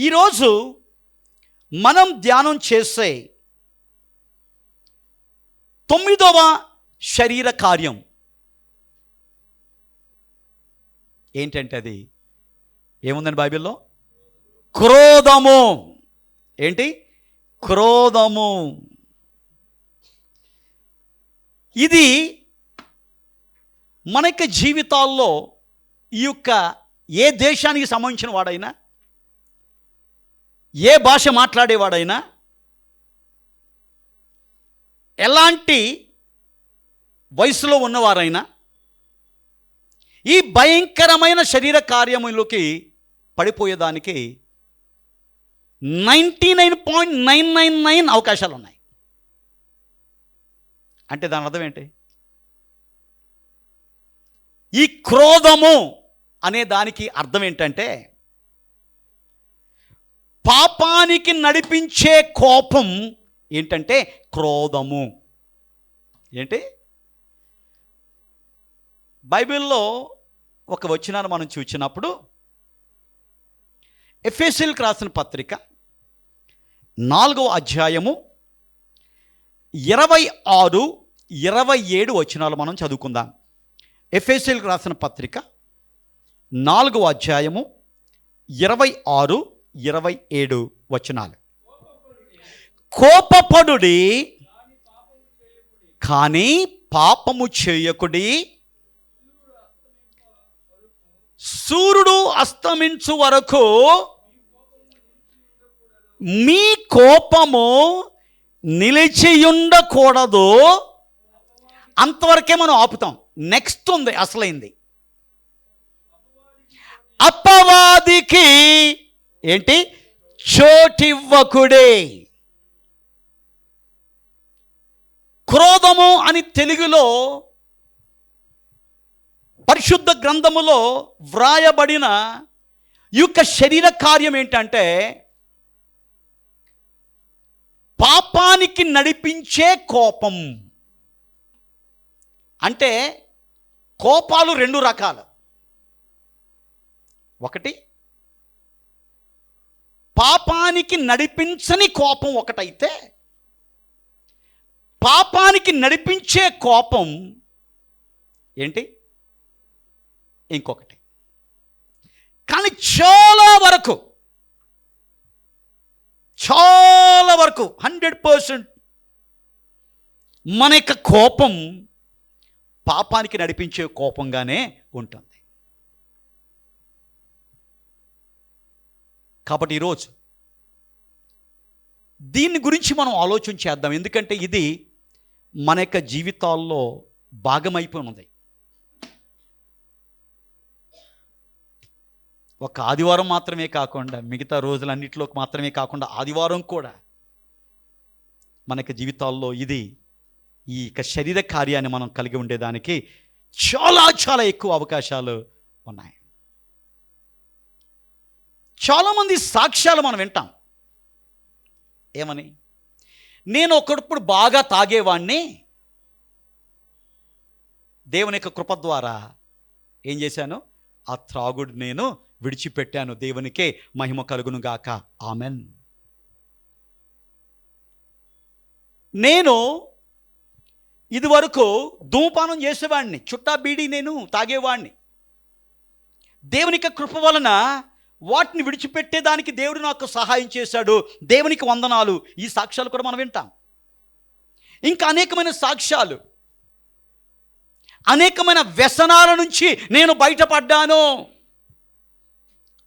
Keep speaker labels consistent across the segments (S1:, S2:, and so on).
S1: ఈరోజు మనం ధ్యానం చేసే 9వ శరీర కార్యం ఏంటంటే అది ఏముందండి బైబిల్లో? క్రోధము. ఏంటి? క్రోధము. ఇది మన యొక్క జీవితాల్లో ఈ యొక్క ఏ దేశానికి సంబంధించిన వాడైనా, ఏ భాష మాట్లాడేవాడైనా, ఎలాంటి వయసులో ఉన్నవారైనా ఈ భయంకరమైన శరీర కార్యములోకి పడిపోయేదానికి 99.999 అవకాశాలు ఉన్నాయి. అంటే దాని అర్థం ఏంటి? ఈ క్రోధము అనే దానికి అర్థం ఏంటంటే పాపానికి నడిపించే కోపం ఏంటంటే క్రోధము. ఏంటి? బైబిల్లో ఒక వచనాన్ని మనం చూసినప్పుడు ఎఫెసీయులకు రాసిన పత్రిక 4వ అధ్యాయము 26, 27 వచనాలు మనం చదువుకుందాం. ఎఫెసీయులకు రాసిన పత్రిక 4వ అధ్యాయము 26, 27 వచనాలు. కోపపడుడి కానీ పాపము చేయకుడి, సూర్యుడు అస్తమించు వరకు మీ కోపము నిలిచియుండకూడదు. అంతవరకే మనం ఆపుతాం. నెక్స్ట్ ఉంది అసలైంది. అపవాదికి ఏంటి? చోటివ్వకుడే. క్రోధము అని తెలుగులో పరిశుద్ధ గ్రంథములో వ్రాయబడిన ఈ యొక్క శరీర కార్యం ఏంటంటే పాపానికి నడిపించే కోపం. అంటే కోపాలు 2 రకాలు. ఒకటి పాపానికి నడిపించని కోపం ఒకటైతే, పాపానికి నడిపించే కోపం ఏంటి? ఇంకొకటి. కానీ చాలా వరకు 100% మన యొక్క కోపం పాపానికి నడిపించే కోపంగానే ఉంటుంది. కాబట్టి ఈరోజు దీని గురించి మనం ఆలోచన చేద్దాం. ఎందుకంటే ఇది మన యొక్క జీవితాల్లో భాగమైపోయినది. ఒక ఆదివారం మాత్రమే కాకుండా, మిగతా రోజులన్నిటిలోకి మాత్రమే కాకుండా ఆదివారం కూడా మనకి జీవితాల్లో ఇది ఈ శరీర కార్యాన్ని మనం కలిగి ఉండేదానికి చాలా చాలా ఎక్కువ అవకాశాలు ఉన్నాయి. చాలామంది సాక్ష్యాలు మనం వింటాం. ఏమని? నేను ఒకప్పుడు బాగా తాగేవాడిని, దేవుని యొక్క కృప ద్వారా ఏం చేశాను? ఆ త్రాగుడు నేను విడిచిపెట్టాను. దేవునికే మహిమ కలుగును గాక. ఆమెన్. నేను ఇదివరకు ధూమపానం చేసేవాడిని, చుట్టా బీడి నేను తాగేవాడిని. దేవునికి కృప వలన వాటిని విడిచిపెట్టేదానికి దేవుడు నాకు సహాయం చేశాడు. దేవునికి వందనాలు. ఈ సాక్ష్యాలు కూడా మనం వింటాం. ఇంకా అనేకమైన సాక్ష్యాలు, అనేకమైన వ్యసనాల నుంచి నేను బయటపడ్డాను,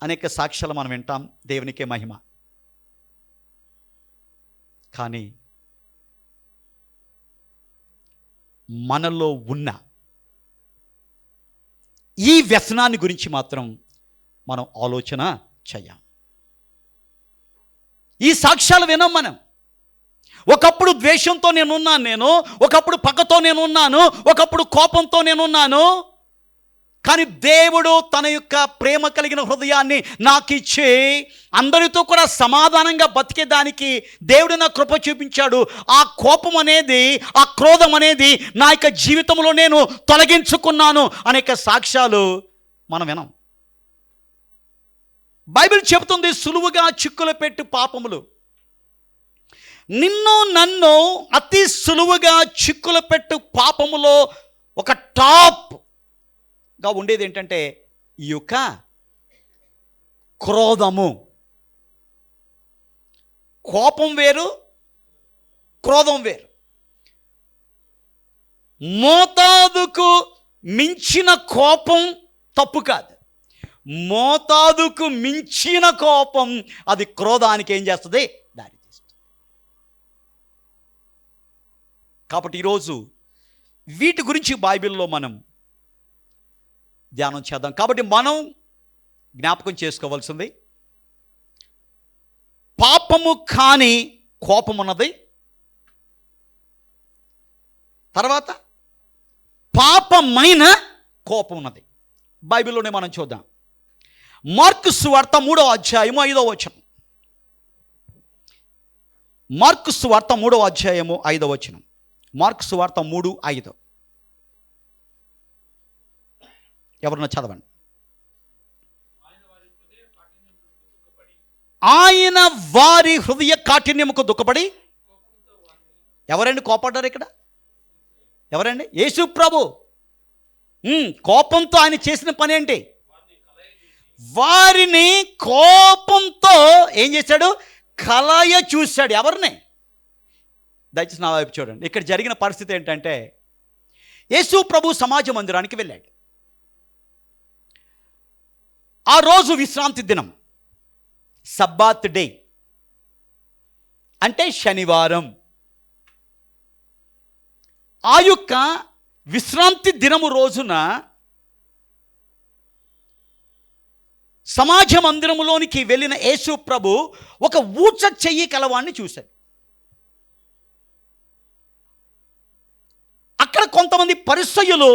S1: అనేక సాక్ష్యాలు మనం వింటాం. దేవునికే మహిమ. కానీ మనలో ఉన్న ఈ వ్యసనాన్ని గురించి మాత్రం మనం ఆలోచన చేయం. ఈ సాక్ష్యాలు వినం మనం. ఒకప్పుడు ద్వేషంతో నేనున్నాను, ఒకప్పుడు పగతో నేనున్నాను, ఒకప్పుడు కోపంతో నేనున్నాను. కానీ దేవుడు తన యొక్క ప్రేమ కలిగిన హృదయాన్ని నాకు ఇచ్చి అందరితో కూడా సమాధానంగా బతికేదానికి దేవుడు నా కృప చూపించాడు. ఆ కోపం అనేది, ఆ క్రోధం అనేది నా యొక్క జీవితంలో నేను తొలగించుకున్నాను అనేక సాక్ష్యాలు మనం వినం. బైబిల్ చెబుతుంది, సులువుగా చిక్కులు పెట్టు పాపములు. నిన్ను నన్ను అతి సులువుగా చిక్కులు పెట్టు పాపములో ఒక టాప్గా ఉండేది ఏంటంటే ఈ యొక్క క్రోధము. కోపం వేరు, క్రోధం వేరు. మోతాదుకు మించిన కోపం తప్పు కాదు. మోతాదుకు మించిన కోపం అది క్రోధానికి ఏం చేస్తుంది? దారి తీస్తుంది. కాబట్టి ఈరోజు వీటి గురించి బైబిల్లో మనం ధ్యానం చేద్దాం. కాబట్టి మనం జ్ఞాపకం చేసుకోవాల్సింది, పాపము కాని కోపం ఉన్నది, తర్వాత పాపమైన కోపం ఉన్నది. బైబిల్లోనే మనం చూద్దాం. మార్కు సువార్త 3వ అధ్యాయము 5వ వచనం. మార్కు సువార్త 3వ అధ్యాయము 5వ వచనం. మార్కు సువార్త 3:5. ఎవరన్నా చదవండి. ఆయన వారి హృదయ కాఠిన్యముకు దుఃఖపడి. ఎవరండి కోపడ్డారు ఇక్కడ? ఎవరండి? యేసు ప్రభు. కోపంతో ఆయన చేసిన పని ఏంటి? వారిని కోపంతో ఏం చేశాడు? కలయ చూశాడు. ఎవరిని? దయచేసి నా వైపు చూడండి. ఇక్కడ జరిగిన పరిస్థితి ఏంటంటే, యేసు ప్రభు సమాజ మందిరానికి వెళ్ళాడు. ఆ రోజు విశ్రాంతి దినం, సబ్బాత్ డే, అంటే శనివారం. ఆ యొక్క విశ్రాంతి దినము రోజున సమాజ మందిరములోనికి వెళ్ళిన యేసు ప్రభు ఒక ఊచ చెయ్యి కలవాన్ని చూశాడు. అక్కడ కొంతమంది పరిసయ్యులు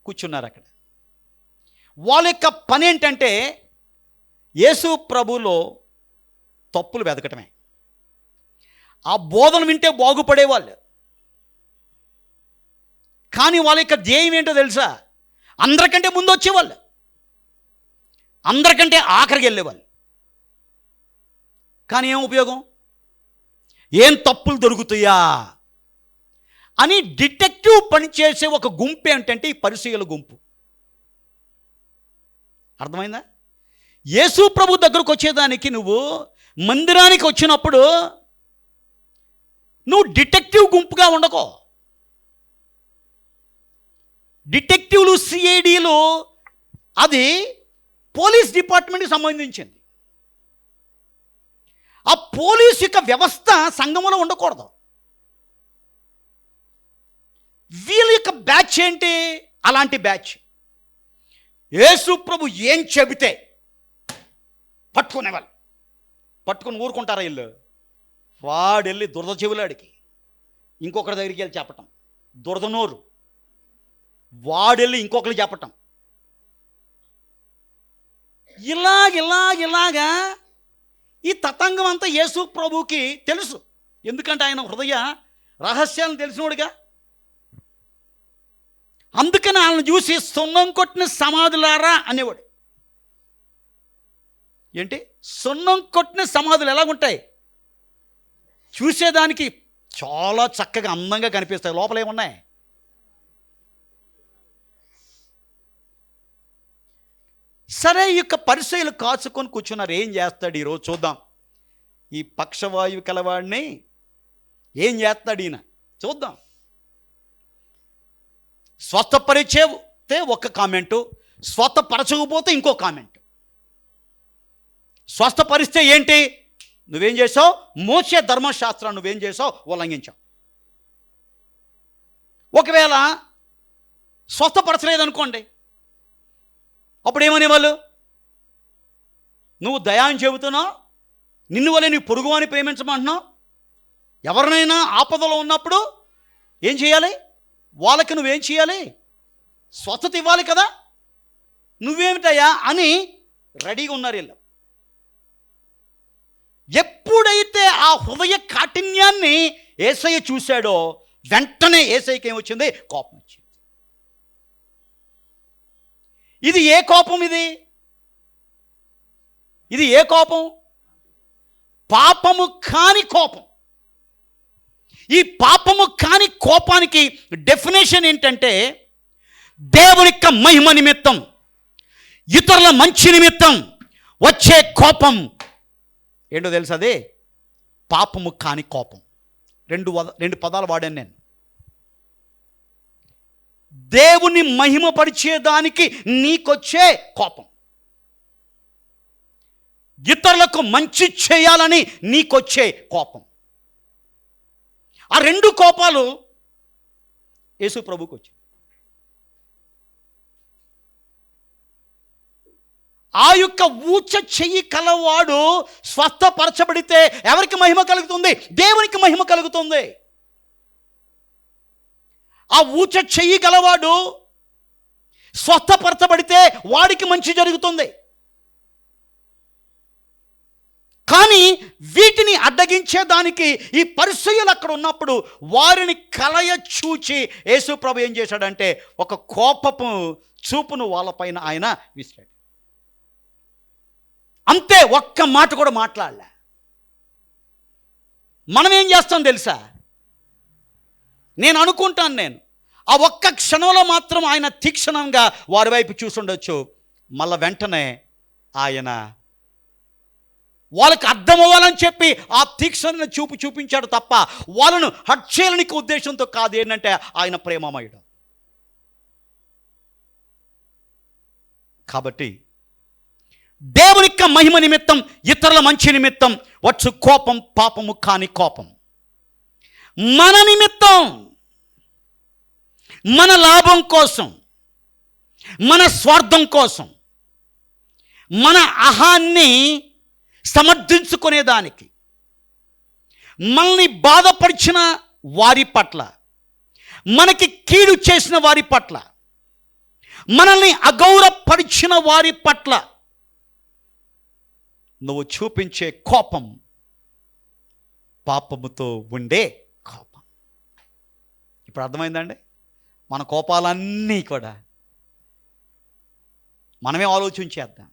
S1: కూర్చున్నారు. అక్కడ వాళ్ళ యొక్క పని ఏంటంటే యేసు ప్రభులో తప్పులు వెతకటమే. ఆ బోధన వింటే బాగుపడేవాళ్ళు. కానీ వాళ్ళ యొక్క ధ్యేయం ఏంటో తెలుసా? అందరికంటే ముందు వచ్చేవాళ్ళు, అందరికంటే ఆఖరికి వెళ్ళేవాళ్ళు. కానీ ఏం ఉపయోగం? ఏం తప్పులు దొరుకుతాయా అని డిటెక్టివ్ పనిచేసే ఒక గుంపు ఏంటంటే ఈ పరిసయ్యుల గుంపు. అర్థమైందా? యేసు ప్రభు దగ్గరకు వచ్చేదానికి నువ్వు మందిరానికి వచ్చినప్పుడు నువ్వు డిటెక్టివ్ గుంపుగా ఉండకో. డిటెక్టివ్లు, సిఐడీలు అది పోలీస్ డిపార్ట్మెంట్కి సంబంధించింది. ఆ పోలీస్ యొక్క వ్యవస్థ సంఘంలో ఉండకూడదు. వీళ్ళ యొక్క బ్యాచ్ ఏంటి? అలాంటి బ్యాచ్. యేసు ప్రభు ఏం చెబితే పట్టుకునేవాళ్ళు. పట్టుకుని ఊరుకుంటారా వీళ్ళు? వాడు వెళ్ళి దురద చెవులాడికి ఇంకొకరి దగ్గరికి వెళ్ళి చెప్పటం, దురద నోరు వాడెళ్ళి ఇంకొకరు చెప్పటం, ఇలాగా ఈ తతంగం అంతా యేసు ప్రభుకి తెలుసు. ఎందుకంటే ఆయన హృదయ రహస్యాలను తెలిసినోడుగా. అందుకని ఆయనను చూసి సున్నం కొట్టిన సమాధులారా అనేవాడు. ఏంటి? సున్నం కొట్టిన సమాధులు ఎలాగుంటాయి? చూసేదానికి చాలా చక్కగా అందంగా కనిపిస్తాయి. లోపల ఏమున్నాయి? సరే, ఈ యొక్క పరిసయ్యులు కాచుకొని కూర్చున్నారు. ఏం చేస్తాడు ఈరోజు చూద్దాం. ఈ పక్షవాయువు కలవాడిని ఏం చేస్తాడు ఈయన చూద్దాం. స్వస్థపరిచేతే ఒక కామెంటు, స్వస్థపరచకపోతే ఇంకో కామెంట్. స్వస్థపరిస్తే ఏంటి? నువ్వేం చేసావు? మోసే ధర్మశాస్త్రాన్ని నువ్వేం చేసావు? ఉల్లంఘించావు. ఒకవేళ స్వస్థపరచలేదనుకోండి, అప్పుడు ఏమనేవాళ్ళు? నువ్వు దయాన్ని చెబుతున్నావు, నిన్ను వల్లే నీ పొరుగు అని ప్రేమించమంటున్నావు. ఎవరినైనా ఆపదలో ఉన్నప్పుడు ఏం చేయాలి? వాళ్ళకి నువ్వేం చేయాలి? స్వస్థత ఇవ్వాలి కదా. నువ్వేమిటయ్యా అని రెడీగా ఉన్నారు వీళ్ళు. ఎప్పుడైతే ఆ హృదయ కాఠిన్యాన్ని యేసయ్య చూశాడో వెంటనే యేసయ్యకి ఏమొచ్చింది? కోపం వచ్చింది. ఇది ఏ కోపం? ఇది ఇది ఏ కోపం? పాపము కాని కోపం. ఈ పాపము కాని కోపానికి డెఫినేషన్ ఏంటంటే, దేవుని యొక్క మహిమ నిమిత్తం, ఇతరుల మంచి నిమిత్తం వచ్చే కోపం ఏంటో తెలుసు? అదే పాపము కాని కోపం. రెండు పదాలు వాడాను నేను. దేవుని మహిమపరిచేదానికి నీకొచ్చే కోపం, ఇతరులకు మంచి చేయాలని నీకొచ్చే కోపం. ఆ రెండు కోపాలు యేసు ప్రభువుకి వచ్చాయి. ఆ యొక్క ఊచ చెయ్యి కలవాడు స్వస్థపరచబడితే ఎవరికి మహిమ కలుగుతుంది? దేవునికి మహిమ కలుగుతుంది. ఆ ఊచ చెయ్యి గలవాడు స్వస్థపరచబడితే వాడికి మంచి జరుగుతుంది. కానీ వీటిని అడ్డగించేదానికి ఈ పరిసయ్యులు అక్కడ ఉన్నప్పుడు వారిని కలయ చూచి యేసు ప్రభు ఏం చేశాడంటే ఒక కోపపు చూపును వాళ్ళపైన ఆయన విసిరాడు. అంతే, ఒక్క మాట కూడా మాట్లాడలే. మనం ఏం చేస్తాం తెలుసా? నేను అనుకుంటాను, ఆ ఒక్క క్షణంలో మాత్రం ఆయన తీక్షణంగా వారి వైపు చూసుండొచ్చు. మళ్ళా వెంటనే ఆయన వాళ్ళకి అర్థం అవ్వాలని చెప్పి ఆ తీక్షణ చూపించాడు తప్ప వాళ్ళను హట్ చేయాలనికి ఉద్దేశంతో కాదు. ఏంటంటే ఆయన ప్రేమమయుడు. కాబట్టి దేవుని యొక్క మహిమ నిమిత్తం, ఇతరుల మంచి నిమిత్తం వచ్చు కోపం పాపము కాని కోపం. మన నిమిత్తం, మన లాభం కోసం, మన స్వార్థం కోసం, మన అహాన్ని సమర్థించుకునేదానికి, మనల్ని బాధపరిచిన వారి పట్ల, మనకి కీడు చేసిన వారి పట్ల, మనల్ని అగౌరవపరిచిన వారి పట్ల నువ్వు చూపించే కోపం పాపముతో ఉండే కోపం. ఇప్పుడు అర్థమైందండి? మన కోపాలన్నీ కూడా మనమే ఆలోచించేద్దాం.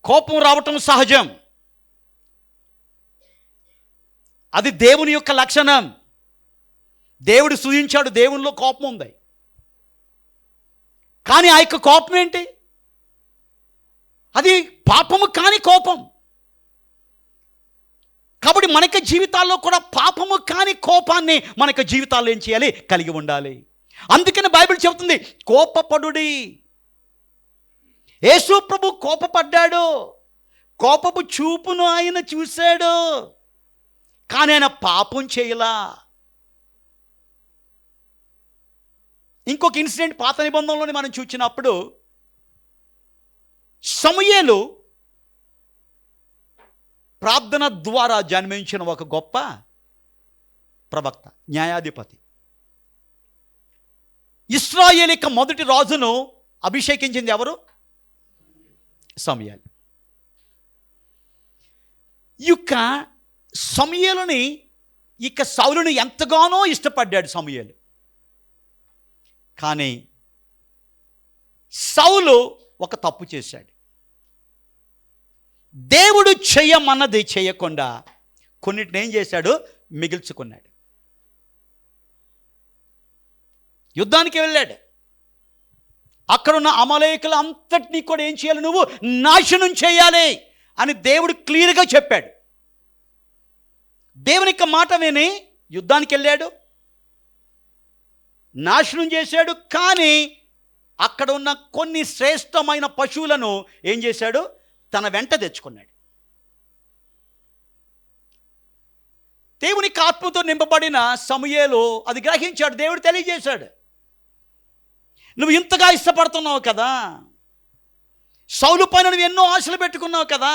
S1: కోపం రావటం సహజం, అది దేవుని యొక్క లక్షణం. దేవుడు సూచించాడు, దేవునిలో కోపం ఉంది. కానీ ఆ యొక్క కోపం ఏంటి? అది పాపము కాని కోపం. కాబట్టి మనకి జీవితాల్లో కూడా పాపము కాని కోపాన్ని మనకి జీవితాల్లో ఏం చేయాలి? కలిగి ఉండాలి. అందుకని బైబిల్ చెబుతుంది, కోపపడుడి. యేసు ప్రభు కోపపడ్డాడు, కోపపు చూపును ఆయన చూశాడు, కానీ ఆయన పాపం చేయలా. ఇంకొక ఇన్సిడెంట్ పాత నిబంధనలోనే మనం చూసినప్పుడు, సమూయేలు ప్రార్థన ద్వారా జన్మించిన ఒక గొప్ప ప్రవక్త, న్యాయాధిపతి. ఇశ్రాయేలు మొదటి రాజును అభిషేకించింది ఎవరు? సమూయేలు. ఇక సమూయేలుని, ఇక సౌలుని ఎంతగానో ఇష్టపడ్డాడు సమూయేలు. కానీ సౌలు ఒక తప్పు చేశాడు. దేవుడు చెయ్యమన్నది చేయకుండా కొన్నిటిని ఏం చేశాడు? మిగిల్చుకున్నాడు. యుద్ధానికి వెళ్ళాడు. అక్కడున్న అమలేకులు అంతటినీ కూడా ఏం చేయాలి? నువ్వు నాశనం చేయాలి అని దేవుడు క్లియర్గా చెప్పాడు. దేవుని యొక్క మాట విని యుద్ధానికి వెళ్ళాడు, నాశనం చేశాడు. కానీ అక్కడ ఉన్న కొన్ని శ్రేష్టమైన పశువులను ఏం చేశాడు? తన వెంట తెచ్చుకున్నాడు. దేవునికి ఆత్మతో నింపబడిన సమూయేలు అది గ్రహించాడు. దేవుడు తెలియజేశాడు, నువ్వు ఇంతగా ఇష్టపడుతున్నావు కదా, సౌలు పైన నువ్వు ఎన్నో ఆశలు పెట్టుకున్నావు కదా,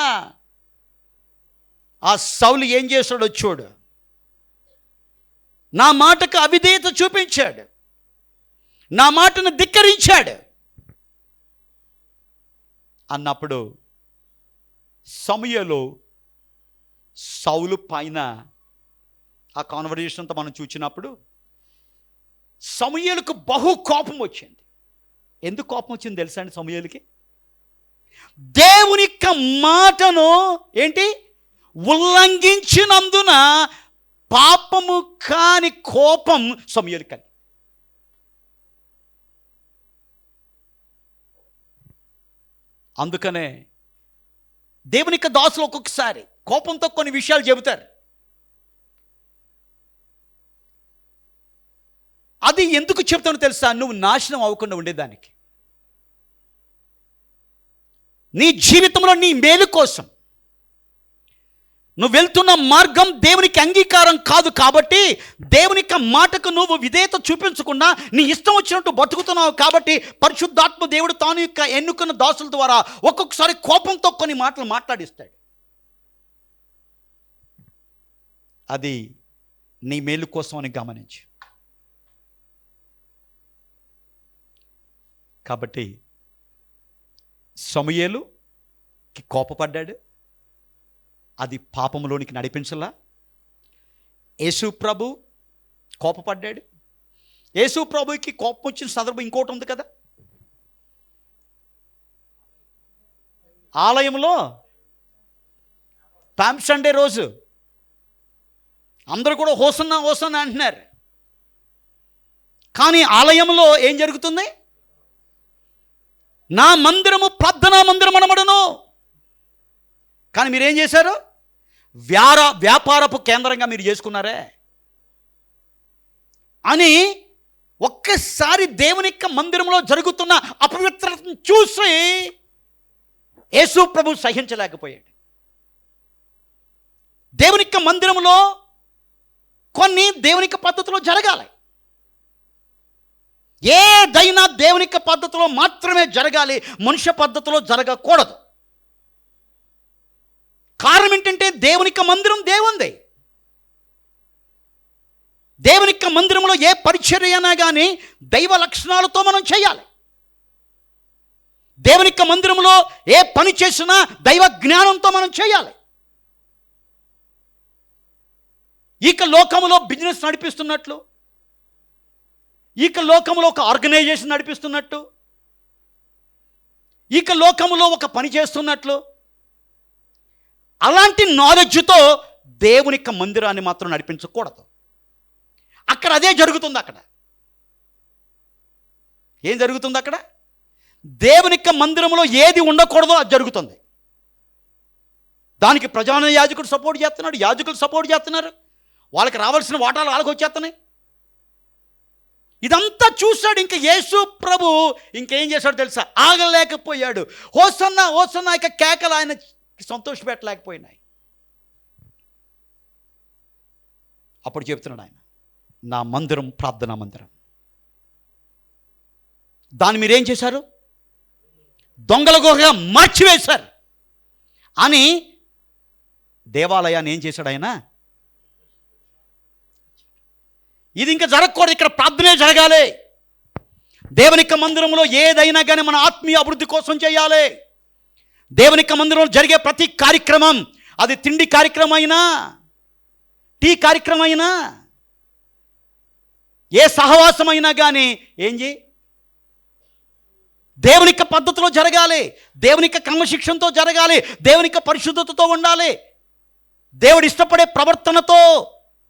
S1: ఆ సౌలు ఏం చేశాడో చూడు. నా మాటకు అవిధేయత చూపించాడు, నా మాటను ధిక్కరించాడు అన్నప్పుడు సమూయేలు సౌలు పైన ఆ కాన్వర్జేషన్ అంతా మనం చూసినప్పుడు సమూయేలుకు బహు కోపం వచ్చింది. ఎందుకు కోపం వచ్చింది తెలుసా అండి సమూయేలుకి? దేవుని యొక్క మాటను ఏంటి ఉల్లంఘించినందున పాపము కాని కోపం సమూయేలు కలిగి. అందుకనే దేవుని యొక్క దాసులు ఒక్కొక్కసారి కోపంతో కొన్ని విషయాలు చెబుతారు. అది ఎందుకు చెప్తానో తెలుసా? నువ్వు నాశనం అవ్వకుండా ఉండేదానికి, నీ జీవితంలో నీ మేలు కోసం. నువ్వు వెళ్తున్న మార్గం దేవునికి అంగీకారం కాదు కాబట్టి, దేవుని యొక్క మాటకు నువ్వు విధేయత చూపించకుండా నీ ఇష్టం వచ్చినట్టు బతుకుతున్నావు కాబట్టి, పరిశుద్ధాత్మ దేవుడు తాను యొక్క ఎన్నుకున్న దాసుల ద్వారా ఒక్కొక్కసారి కోపంతో కొన్ని మాటలు మాట్లాడిస్తాడు. అది నీ మేలు కోసం అని గమనించు. కాబట్టి సమూయేలుకి కోపపడ్డాడు, అది పాపంలోనికి నడిపించలా. యేసు ప్రభు కోపపడ్డాడు. యేసు ప్రభుకి కోపం వచ్చిన సందర్భం ఇంకోటి ఉంది కదా. ఆలయంలో పామ్ సండే రోజు అందరూ కూడా హోసన్నా హోసన్నా అంటున్నారు. కానీ ఆలయంలో ఏం జరుగుతుంది? నా మందిరము ప్రార్థనా మందిరం అనబడును. కానీ మీరేం చేశారు? వ్యాపారపు కేంద్రంగా మీరు చేసుకున్నారే అని ఒక్కసారి దేవుని యొక్క మందిరంలో జరుగుతున్న అపవిత్రతను చూసి యేసు ప్రభు సహించలేకపోయాడు. దేవుని యొక్క మందిరంలో కొన్ని దేవుని యొక్క పద్ధతిలో జరగాలి. ఏదైనా దేవుని యొక్క పద్ధతిలో మాత్రమే జరగాలి, మనుష్య పద్ధతిలో జరగకూడదు. కారణం ఏంటంటే దేవుని యొక్క మందిరం దేవుంది. దేవుని యొక్క మందిరంలో ఏ పరిచర్య అయినా కానీ దైవ లక్షణాలతో మనం చేయాలి. దేవుని యొక్క మందిరంలో ఏ పని చేసినా దైవ జ్ఞానంతో మనం చేయాలి. ఇక లోకంలో బిజినెస్ నడిపిస్తున్నట్లు, ఇక లోకంలో ఒక ఆర్గనైజేషన్ నడిపిస్తున్నట్టు, ఇక లోకంలో ఒక పని చేస్తున్నట్లు, అలాంటి నాలెడ్జ్తో దేవుని యొక్క మందిరాన్ని మాత్రం నడిపించకూడదు. అక్కడ అదే జరుగుతుంది. అక్కడ ఏం జరుగుతుంది? అక్కడ దేవుని యొక్క మందిరంలో ఏది ఉండకూడదో అది జరుగుతుంది. దానికి ప్రధాన యాజకుడు సపోర్ట్ చేస్తున్నాడు, యాజకులు సపోర్ట్ చేస్తున్నారు, వాళ్ళకి రావాల్సిన వాటాలు వాళ్ళకి వచ్చేస్తున్నాయి. ఇదంతా చూశాడు. ఇంకా యేసు ప్రభు ఇంకేం చేశాడు తెలుసా? ఆగలేకపోయాడు. హోసన్నా హోసన్నా ఇక కేకలు ఆయన సంతోషపెట్టలేకపోయినాయి. అప్పుడు చెప్తున్నాడు ఆయన, నా మందిరం ప్రార్థనా మందిరం, దాన్ని మీరేం చేశారు? దొంగల గుహగా మార్చివేశారు అని దేవాలయాన్ని ఏం చేశాడు ఆయన? ఇది ఇంకా జరగకూడదు, ఇక్కడ ప్రార్థనే జరగాలి. దేవుని యొక్క మందిరంలో ఏదైనా కానీ మన ఆత్మీయ అభివృద్ధి కోసం చేయాలి. దేవుని యొక్క మందిరంలో జరిగే ప్రతి కార్యక్రమం, అది తిండి కార్యక్రమం అయినా, టీ కార్యక్రమం అయినా, ఏ సహవాసం అయినా కానీ ఏం చేయి? దేవుని యొక్క పద్ధతిలో జరగాలి, దేవుని యొక్క క్రమశిక్షణతో జరగాలి, దేవుని యొక్క పరిశుద్ధతతో ఉండాలి, దేవుడు ఇష్టపడే ప్రవర్తనతో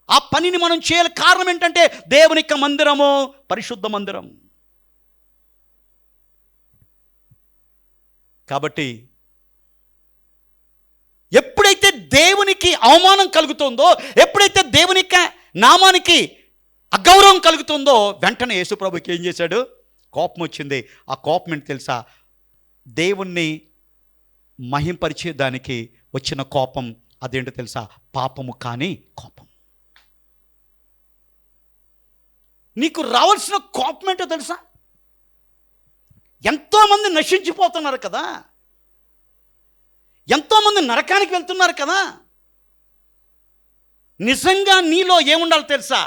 S1: ఆ పనిని మనం చేయాలి. కారణం ఏంటంటే దేవుని యొక్క మందిరము పరిశుద్ధ మందిరం. కాబట్టి ఎప్పుడైతే దేవునికి అవమానం కలుగుతుందో, ఎప్పుడైతే దేవుని యొక్క నామానికి అగౌరవం కలుగుతుందో, వెంటనే యేసుప్రభుకి ఏం చేశాడు? కోపం వచ్చింది. ఆ కోపం ఏంటి తెలుసా? దేవుణ్ణి మహింపరిచేదానికి వచ్చిన కోపం. అదేంటో తెలుసా? పాపము కాని కోపం. నీకు రావాల్సిన కోపం ఏంటో తెలుసా? ఎంతోమంది నశించిపోతున్నారు కదా, ఎంతోమంది నరకానికి వెళ్తున్నారు కదా. నిజంగా నీలో ఏముండాలి తెలుసా?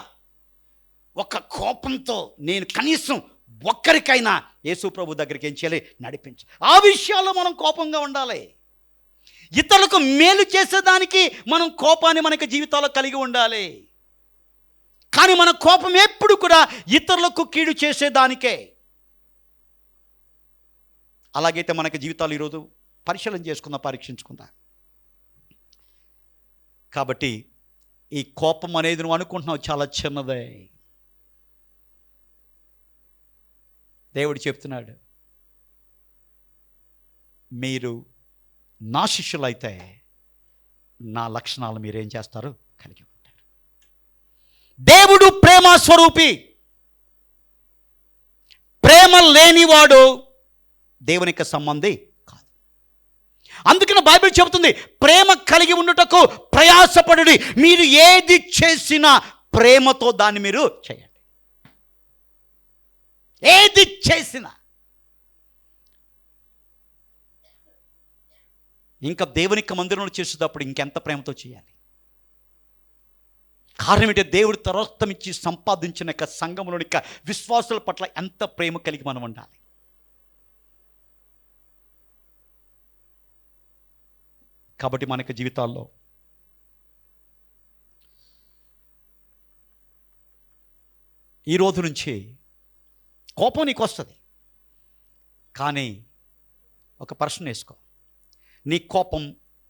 S1: ఒక కోపంతో నేను కనీసం ఒక్కరికైనా యేసు ప్రభు దగ్గరికి ఏం చేయాలి? నడిపించు. ఆ విషయాల్లో మనం కోపంగా ఉండాలి. ఇతరులకు మేలు చేసేదానికి మనం కోపాన్ని మనకి జీవితాల్లో కలిగి ఉండాలి. కానీ మన కోపం ఎప్పుడు కూడా ఇతరులకు కీడు చేసేదానికే. అలాగైతే మనకి జీవితాలు ఈరోజు పరిశీలన చేసుకుందాం, పరీక్షించుకుందాం. కాబట్టి ఈ కోపం అనేది నువ్వు అనుకుంటున్నావు చాలా చిన్నదే. దేవుడు చెప్తున్నాడు, మీరు నా శిష్యులైతే నా లక్షణాలు మీరేం చేస్తారు, కలిగి ఉంటారు. దేవుడు ప్రేమ స్వరూపి. ప్రేమ లేనివాడు దేవునికి సంబంధి కాదు. అందుకని బైబిల్ చెబుతుంది, ప్రేమ కలిగి ఉండుటకు ప్రయాసపడుడి. మీరు ఏది చేసినా ప్రేమతో దాన్ని మీరు చేయండి. ఏది చేసినా. ఇంకా దేవునికి మందిరంలో చేసేటప్పుడు ఇంకెంత ప్రేమతో చేయాలి. కారణం ఏంటంటే దేవుడు తరస్తమిచ్చి సంపాదించిన సంఘంలోని విశ్వాసుల పట్ల ఎంత ప్రేమ కలిగి మనం ఉండాలి. కాబట్టి మనకి జీవితాల్లో ఈ రోజు నుంచి కోపం నీకు వస్తుంది, కానీ ఒక ప్రశ్న వేసుకో, నీ కోపం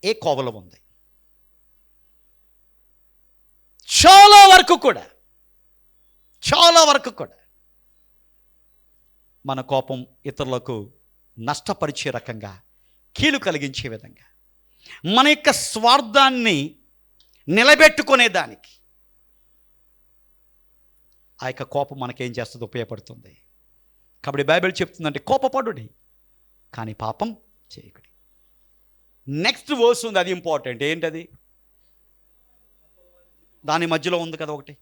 S1: ఏ కోవలో ఉంది? చాలా వరకు కూడా మన కోపం ఇతరులకు నష్టపరిచే రకంగా, కీలు కలిగించే విధంగా, మన యొక్క స్వార్థాన్ని నిలబెట్టుకునేదానికి ఆ యొక్క కోపం మనకేం చేస్తుంది, ఉపయోగపడుతుంది. కాబట్టి బైబిల్ చెప్తుందంటే కోపపడుడి కానీ పాపం చేయకుడి. నెక్స్ట్ వర్స్ ఉంది, అది ఇంపార్టెంట్. ఏంటది? దాని మధ్యలో ఉంది కదా ఒకటి,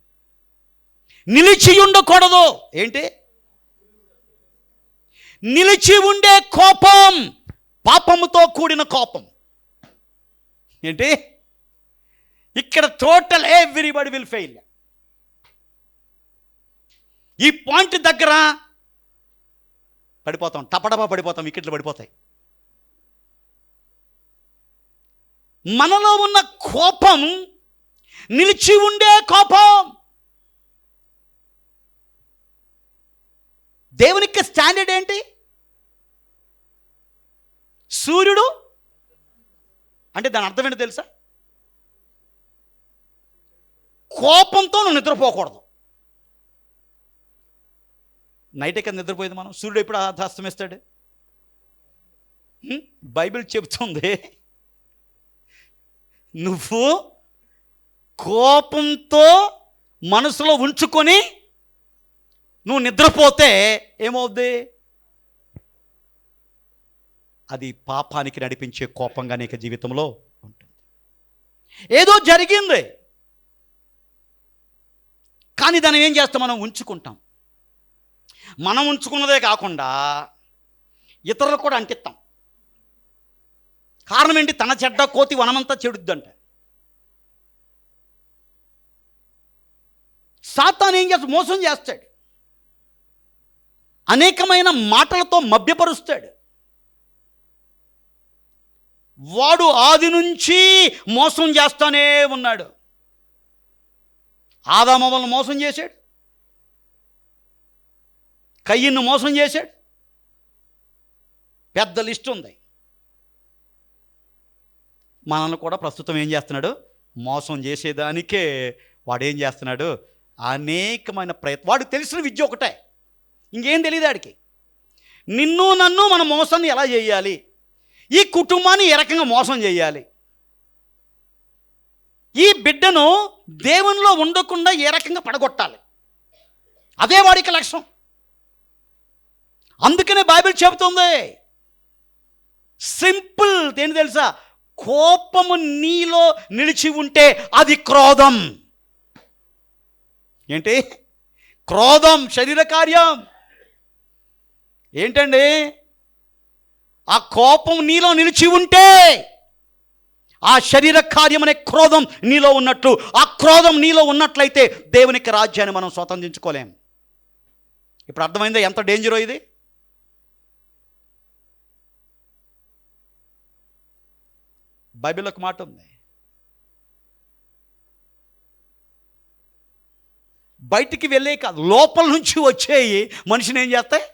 S1: నిలిచి ఉండకూడదు. ఏంటి? నిలిచి ఉండే కోపం, పాపముతో కూడిన కోపం. ఏంటి? ఇక్కడ టోటల్ ఎవ్రీబడి విల్ ఫెయిల్. ఈ పాయింట్ దగ్గర పడిపోతాం, టపటపా పడిపోతాం, వికెట్లు పడిపోతాయి. మనలో ఉన్న కోపం నిలిచి ఉండే కోపం. దేవునికి స్టాండర్డ్ ఏంటి? సూర్యుడు అంటే దాని అర్థం ఏంటో తెలుసా? కోపంతో నువ్వు నిద్రపోకూడదు. నైటే కదా నిద్రపోయేది మనం. సూర్యుడు ఎప్పుడు అస్తమిస్తాడు? బైబిల్ చెబుతుంది, నువ్వు కోపంతో మనసులో ఉంచుకొని నువ్వు నిద్రపోతే ఏమవుద్ది? అది పాపానికి నడిపించే కోపంగా నీకు జీవితంలో ఉంటుంది. ఏదో జరిగింది కానీ దాన్ని ఏం చేస్తాం? మనం ఉంచుకుంటాం. మనం ఉంచుకున్నదే కాకుండా ఇతరులకు కూడా అంటిస్తాం. కారణం ఏంటి? తన చెడ్డ కోతి వనమంతా చెడుద్దంట. సాతాను ఏం చేస్తాడు? మోసం చేస్తాడు, అనేకమైన మాటలతో మభ్యపరుస్తాడు. వాడు ఆది నుంచి మోసం చేస్తానే ఉన్నాడు. ఆదామవ్వలను మోసం చేశాడు, కయ్యను మోసం చేశాడు. పెద్ద లిస్ట్ ఉంది. మనల్ని కూడా ప్రస్తుతం ఏం చేస్తున్నాడు? మోసం చేసేదానికే వాడు ఏం చేస్తున్నాడు? అనేకమైన ప్రయత్నం. వాడు తెలిసిన విద్య ఒకటే, ఇంకేం తెలియదు వాడికి. నిన్ను నన్ను మన మోసాన్ని ఎలా చేయాలి, ఈ కుటుంబాన్ని ఏ రకంగా మోసం చేయాలి, ఈ బిడ్డను దేవునిలో ఉండకుండా ఏ రకంగా పడగొట్టాలి, అదే వాడికి లక్ష్యం. అందుకనే బైబిల్ చెబుతుంది సింపుల్ ఏంటి తెలుసా? కోపము నీలో నిలిచి ఉంటే అది క్రోధం. ఏంటి? క్రోధం, శరీర కార్యం. ఏంటండి? ఆ కోపం నీలో నిలిచి ఉంటే ఆ శరీర కార్యం అనే క్రోధం నీలో ఉన్నట్లు. ఆ క్రోధం నీలో ఉన్నట్లయితే దేవునికి రాజ్యాన్ని మనం స్వతంత్రించుకోలేం. ఇప్పుడు అర్థమైందా ఎంత డేంజరో ఇది? బైబిల్లో ఒక మాట ఉంది, బయటికి వెళ్ళే కాదు లోపల నుంచి వచ్చేయి మనిషిని ఏం చేస్తాయి?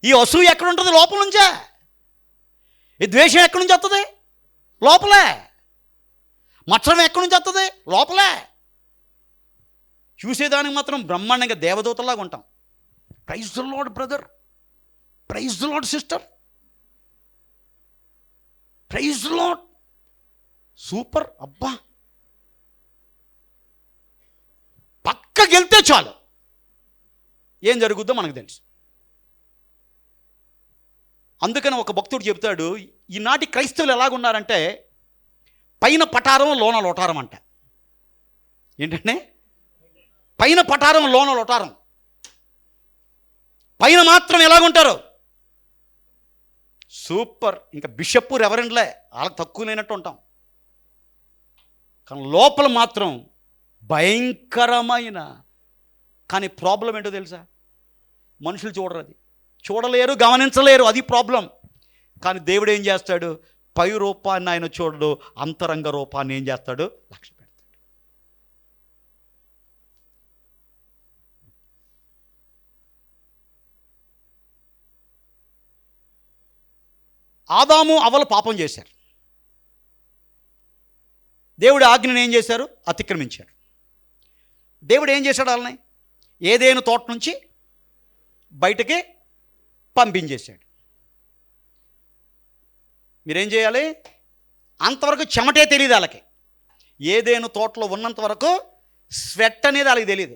S1: ఈ అసూయ ఎక్కడ ఉంటుంది? లోపల నుంచే. ఈ ద్వేషం ఎక్కడి నుంచి వస్తుంది? లోపలే. మత్సరం ఎక్కడి నుంచి వస్తుంది? లోపలే. చూసేదానికి మాత్రం బ్రహ్మాండంగా దేవదూతలాగా ఉంటాం. Praise the Lord brother, praise the Lord sister, praise the Lord, super. అబ్బా, పక్కకెళ్తే చాలు ఏం జరుగుద్దో మనకు తెలుసు. అందుకని ఒక భక్తుడు చెబుతాడు, ఈనాటి క్రైస్తవులు ఎలాగున్నారంటే పైన పటారం లోన లోటారం అంట. ఏంటంటే పైన పటారం లోన లోటారం. పైన మాత్రం ఎలాగుంటారు? సూపర్. ఇంకా బిషప్ రెవరెండ్లే, వాళ్ళకి తక్కువ లేనట్టు ఉంటాం. కానీ లోపల మాత్రం భయంకరమైన. కానీ ప్రాబ్లం ఏంటో తెలుసా? మనుషులు చూడరు, అది చూడలేరు, గమనించలేరు, అది ప్రాబ్లం. కానీ దేవుడు ఏం చేస్తాడు? పై రూపాన్ని ఆయన చూడడు, అంతరంగ రూపాన్ని ఏం చేస్తాడు? లక్ష్య పెడతాడు. ఆదాము అవ్వలు పాపం చేశారు. దేవుడి ఆజ్ఞను ఏం చేశారు? అతిక్రమించారు. దేవుడు ఏం చేశాడు? వాళ్ళని ఏదేను తోట నుంచి బయటకి పంపించేశాడు. మీరేం చేయాలి? అంతవరకు చెమటే తెలియదు వాళ్ళకి. ఏదేను తోటలో ఉన్నంత వరకు స్వెట్ అనేది వాళ్ళకి తెలియదు,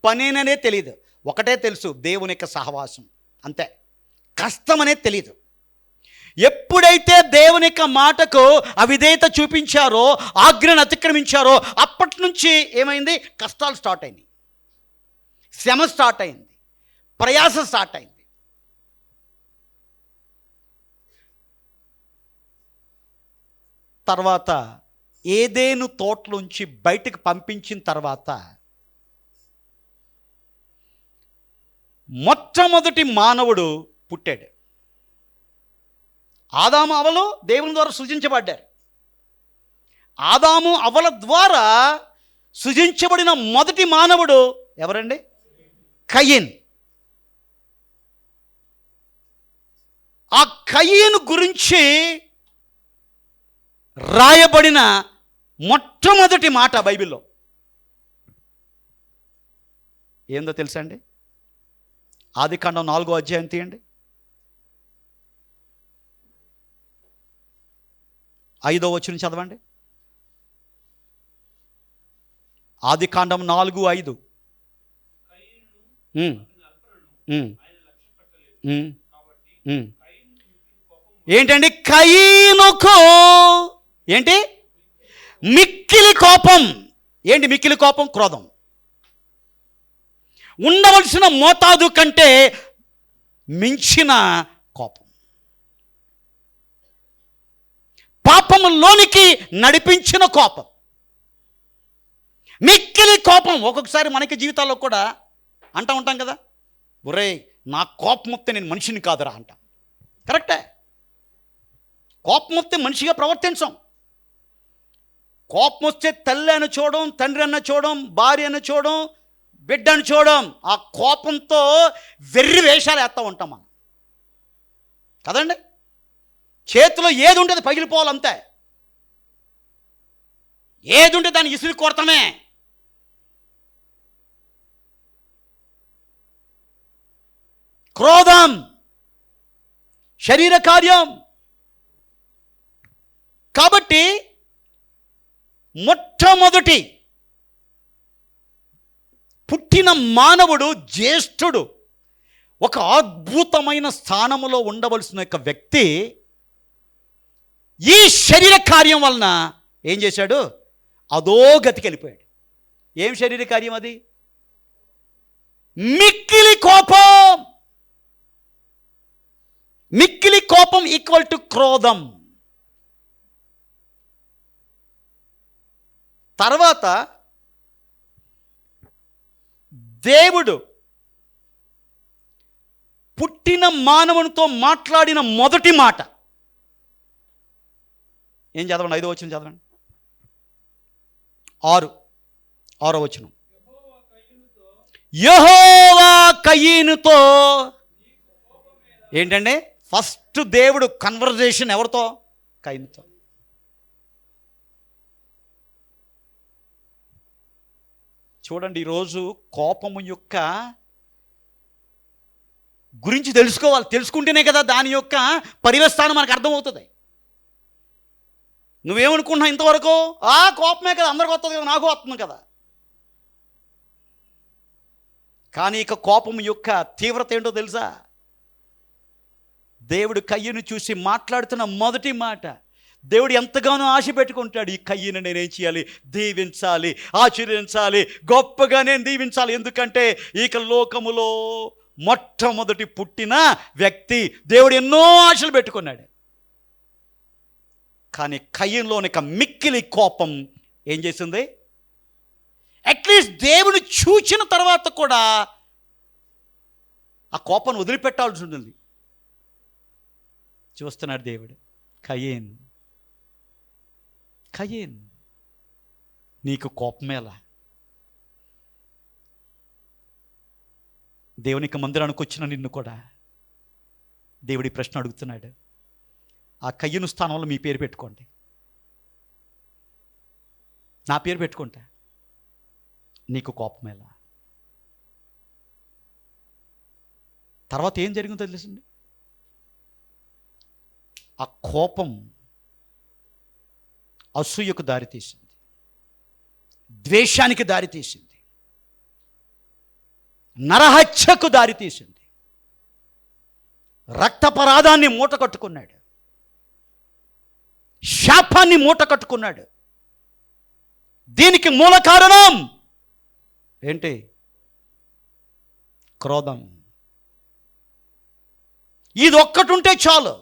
S1: పని అనేది తెలియదు. ఒకటే తెలుసు, దేవుని యొక్క సహవాసం, అంతే. కష్టం అనేది తెలియదు. ఎప్పుడైతే దేవుని యొక్క మాటకు అవిధేయత చూపించారో, ఆజ్ఞను అతిక్రమించారో, అప్పటి నుంచి ఏమైంది? కష్టాలు స్టార్ట్ అయినాయి, శ్రమ స్టార్ట్ అయింది, ప్రయాస స్టార్ట్ అయింది. తర్వాత ఏదేను తోటలోంచి బయటకు పంపించిన తర్వాత మొట్టమొదటి మానవుడు పుట్టాడు. ఆదాము అవ్వలు దేవుని ద్వారా సృజించబడ్డారు. ఆదాము అవ్వల ద్వారా సృజించబడిన మొదటి మానవుడు ఎవరండి? కయీన్. ఆ కయీను గురించి రాయబడిన మొట్టమొదటి మాట బైబిల్లో ఏందో తెలుసా అండి? ఆదికాండం 4వ అధ్యాయం తీయండి. 5వ వచనం చదవండి. ఆదికాండం 4:5. ఏంటండి? కయీనుకు ఏంటి? మిక్కిలి కోపం. ఏంటి మిక్కిలి కోపం? క్రోధం. ఉండవలసిన మోతాదు కంటే మించిన కోపం, పాపములోనికి నడిపించిన కోపం, మిక్కిలి కోపం. ఒక్కొక్కసారి మనకి జీవితాల్లో కూడా అంటూ ఉంటాం కదా, ఒరేయ్ నా కోపం వస్తే నేను మనిషిని కాదురా అంటాం. కరెక్టే. కోపం వస్తే మనిషిగా ప్రవర్తించాం. కోపం వస్తే తల్లి అని చూడడం, తండ్రి అన్న చూడడం, భార్య అని చూడడం, బిడ్డను చూడడం. ఆ కోపంతో వెర్రి వేషాలు వేస్తూ ఉంటాం మనం కదండి. చేతిలో ఏది ఉంటే అది పగిలిపోవాలంతే. ఏది ఉంటే దాన్ని ఇసురు కొడతామే. క్రోధం శరీర కార్యం. కాబట్టి మొట్టమొదటి పుట్టిన మానవుడు జ్యేష్ఠుడు, ఒక అద్భుతమైన స్థానములో ఉండవలసిన యొక్క వ్యక్తి ఈ శరీర కార్యం వలన ఏం చేశాడు? అదో గతికి వెళ్ళిపోయాడు. ఏం శరీర కార్యం అది? మిక్కిలి కోపం. మిక్కిలి కోపం ఈక్వల్ టు క్రోధం. తర్వాత దేవుడు పుట్టిన మానవునితో మాట్లాడిన మొదటి మాట ఏం చదవండి? 5వ వచనం చదవండి. 6వ వచనం. యెహోవా కయీనుతో ఏంటంటే ఫస్ట్ దేవుడు కన్వర్జేషన్ ఎవరితో? కయీనుతో. చూడండి, ఈరోజు కోపము యొక్క గురించి తెలుసుకోవాలి. తెలుసుకుంటేనే కదా దాని యొక్క పర్యవస్థానం మనకు అర్థమవుతుంది. నువ్వేమనుకుంటున్నావు ఇంతవరకు? కోపమే కదా, అందరికీ వస్తుంది కదా, నాకు వస్తుంది కదా. కానీ ఇక కోపం యొక్క తీవ్రత ఏంటో తెలుసా? దేవుడు కయ్యను చూసి మాట్లాడుతున్న మొదటి మాట, దేవుడు ఎంతగానో ఆశ పెట్టుకుంటాడు, ఈ కయ్యను నేనేం చేయాలి? దీవించాలి, ఆశీర్వదించాలి, గొప్పగా నేను దీవించాలి. ఎందుకంటే ఇక లోకములో మొట్టమొదటి పుట్టిన వ్యక్తి. దేవుడు ఎన్నో ఆశలు పెట్టుకున్నాడు. కానీ కయ్యనులోని మిక్కిలి కోపం ఏం చేసింది? అట్లీస్ట్ దేవుని చూచిన తర్వాత కూడా ఆ కోపాన్ని వదిలిపెట్టాల్సి ఉంటుంది. చూస్తున్నాడు దేవుడు, కయీన్ కయీన్ నీకు కోపమేలా? దేవునికి మందిరానికి వచ్చిన నిన్ను కూడా దేవుడి ప్రశ్న అడుగుతున్నాడు. ఆ కయ్యను స్థానంలో మీ పేరు పెట్టుకోండి, నా పేరు పెట్టుకుంటా. నీకు కోపమేలా? తర్వాత ఏం జరిగిందో తెలుసండి. ఆ కోపం అసూయకు దారితీసింది, ద్వేషానికి దారితీసింది, నరహత్యకు దారితీసింది, రక్తపరాధాన్ని మూట కట్టుకున్నాడు, శాపాన్ని మూట కట్టుకున్నాడు. దీనికి మూల కారణం ఏంటి? క్రోధం. ఇది ఒక్కటి ఉంటే చాలు,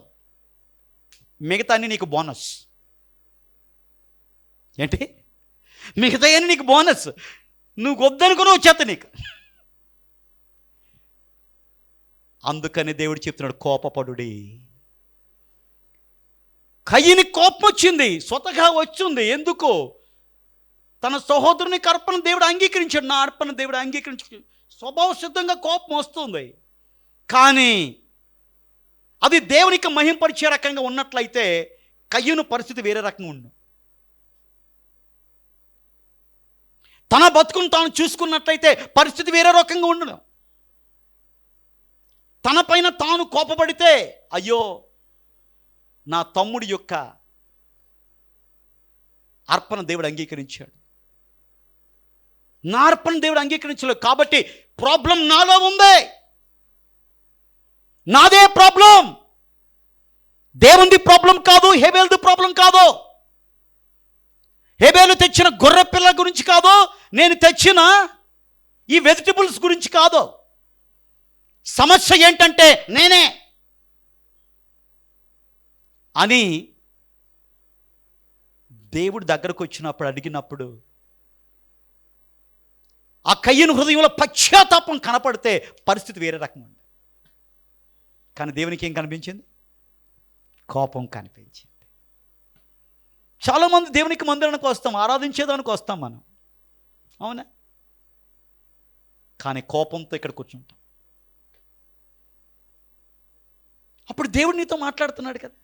S1: మిగతా అన్ని నీకు బోనస్. ఏంటి? మిగతా అన్ని నీకు బోనస్. నువ్వు వద్దనుకుని వచ్చేస్తా నీకు. అందుకని దేవుడు చెప్తున్నాడు, కోపపడుడి. కయ్యని కోపం వచ్చింది, స్వతగా వచ్చింది. ఎందుకు? తన సహోదరునికి అర్పణ దేవుడు అంగీకరించాడు, నా అర్పణ దేవుడు అంగీకరించాడు. స్వభావ సిద్ధంగా కోపం వస్తుంది. కానీ అది దేవునికి మహింపరిచే రకంగా ఉన్నట్లయితే కయ్యను పరిస్థితి వేరే రకంగా ఉండు. తన బతుకును తాను చూసుకున్నట్లయితే పరిస్థితి వేరే రకంగా ఉండను. తన పైన తాను కోపపడితే, అయ్యో నా తమ్ముడి యొక్క అర్పణ దేవుడు అంగీకరించాడు, నా అర్పణ దేవుడు అంగీకరించలేదు, కాబట్టి ప్రాబ్లం నాలో ఉంది, నాదే ప్రాబ్లం, దేవునిది ప్రాబ్లం కాదు, హేబేలుది ప్రాబ్లం కాదు. హేబేలు తెచ్చిన గొర్రె పిల్ల గురించి కాదు, నేను తెచ్చిన ఈ వెజిటబుల్స్ గురించి కాదు. సమస్య ఏంటంటే నేనే అని దేవుడి దగ్గరకు వచ్చినప్పుడు అడిగినప్పుడు ఆ కయ్యను హృదయంలో పశ్చాత్తాపం కనపడితే పరిస్థితి వేరే రకంగా ఉంది. కానీ దేవునికి ఏం కనిపించింది? కోపం కనిపించింది. చాలామంది దేవునికి మందిరానికి వస్తాం, ఆరాధించేదానికి వస్తాం మనం, అవునా? కానీ కోపంతో ఇక్కడ కూర్చుంటాం. అప్పుడు దేవుడు నీతో మాట్లాడుతున్నాడు కదా.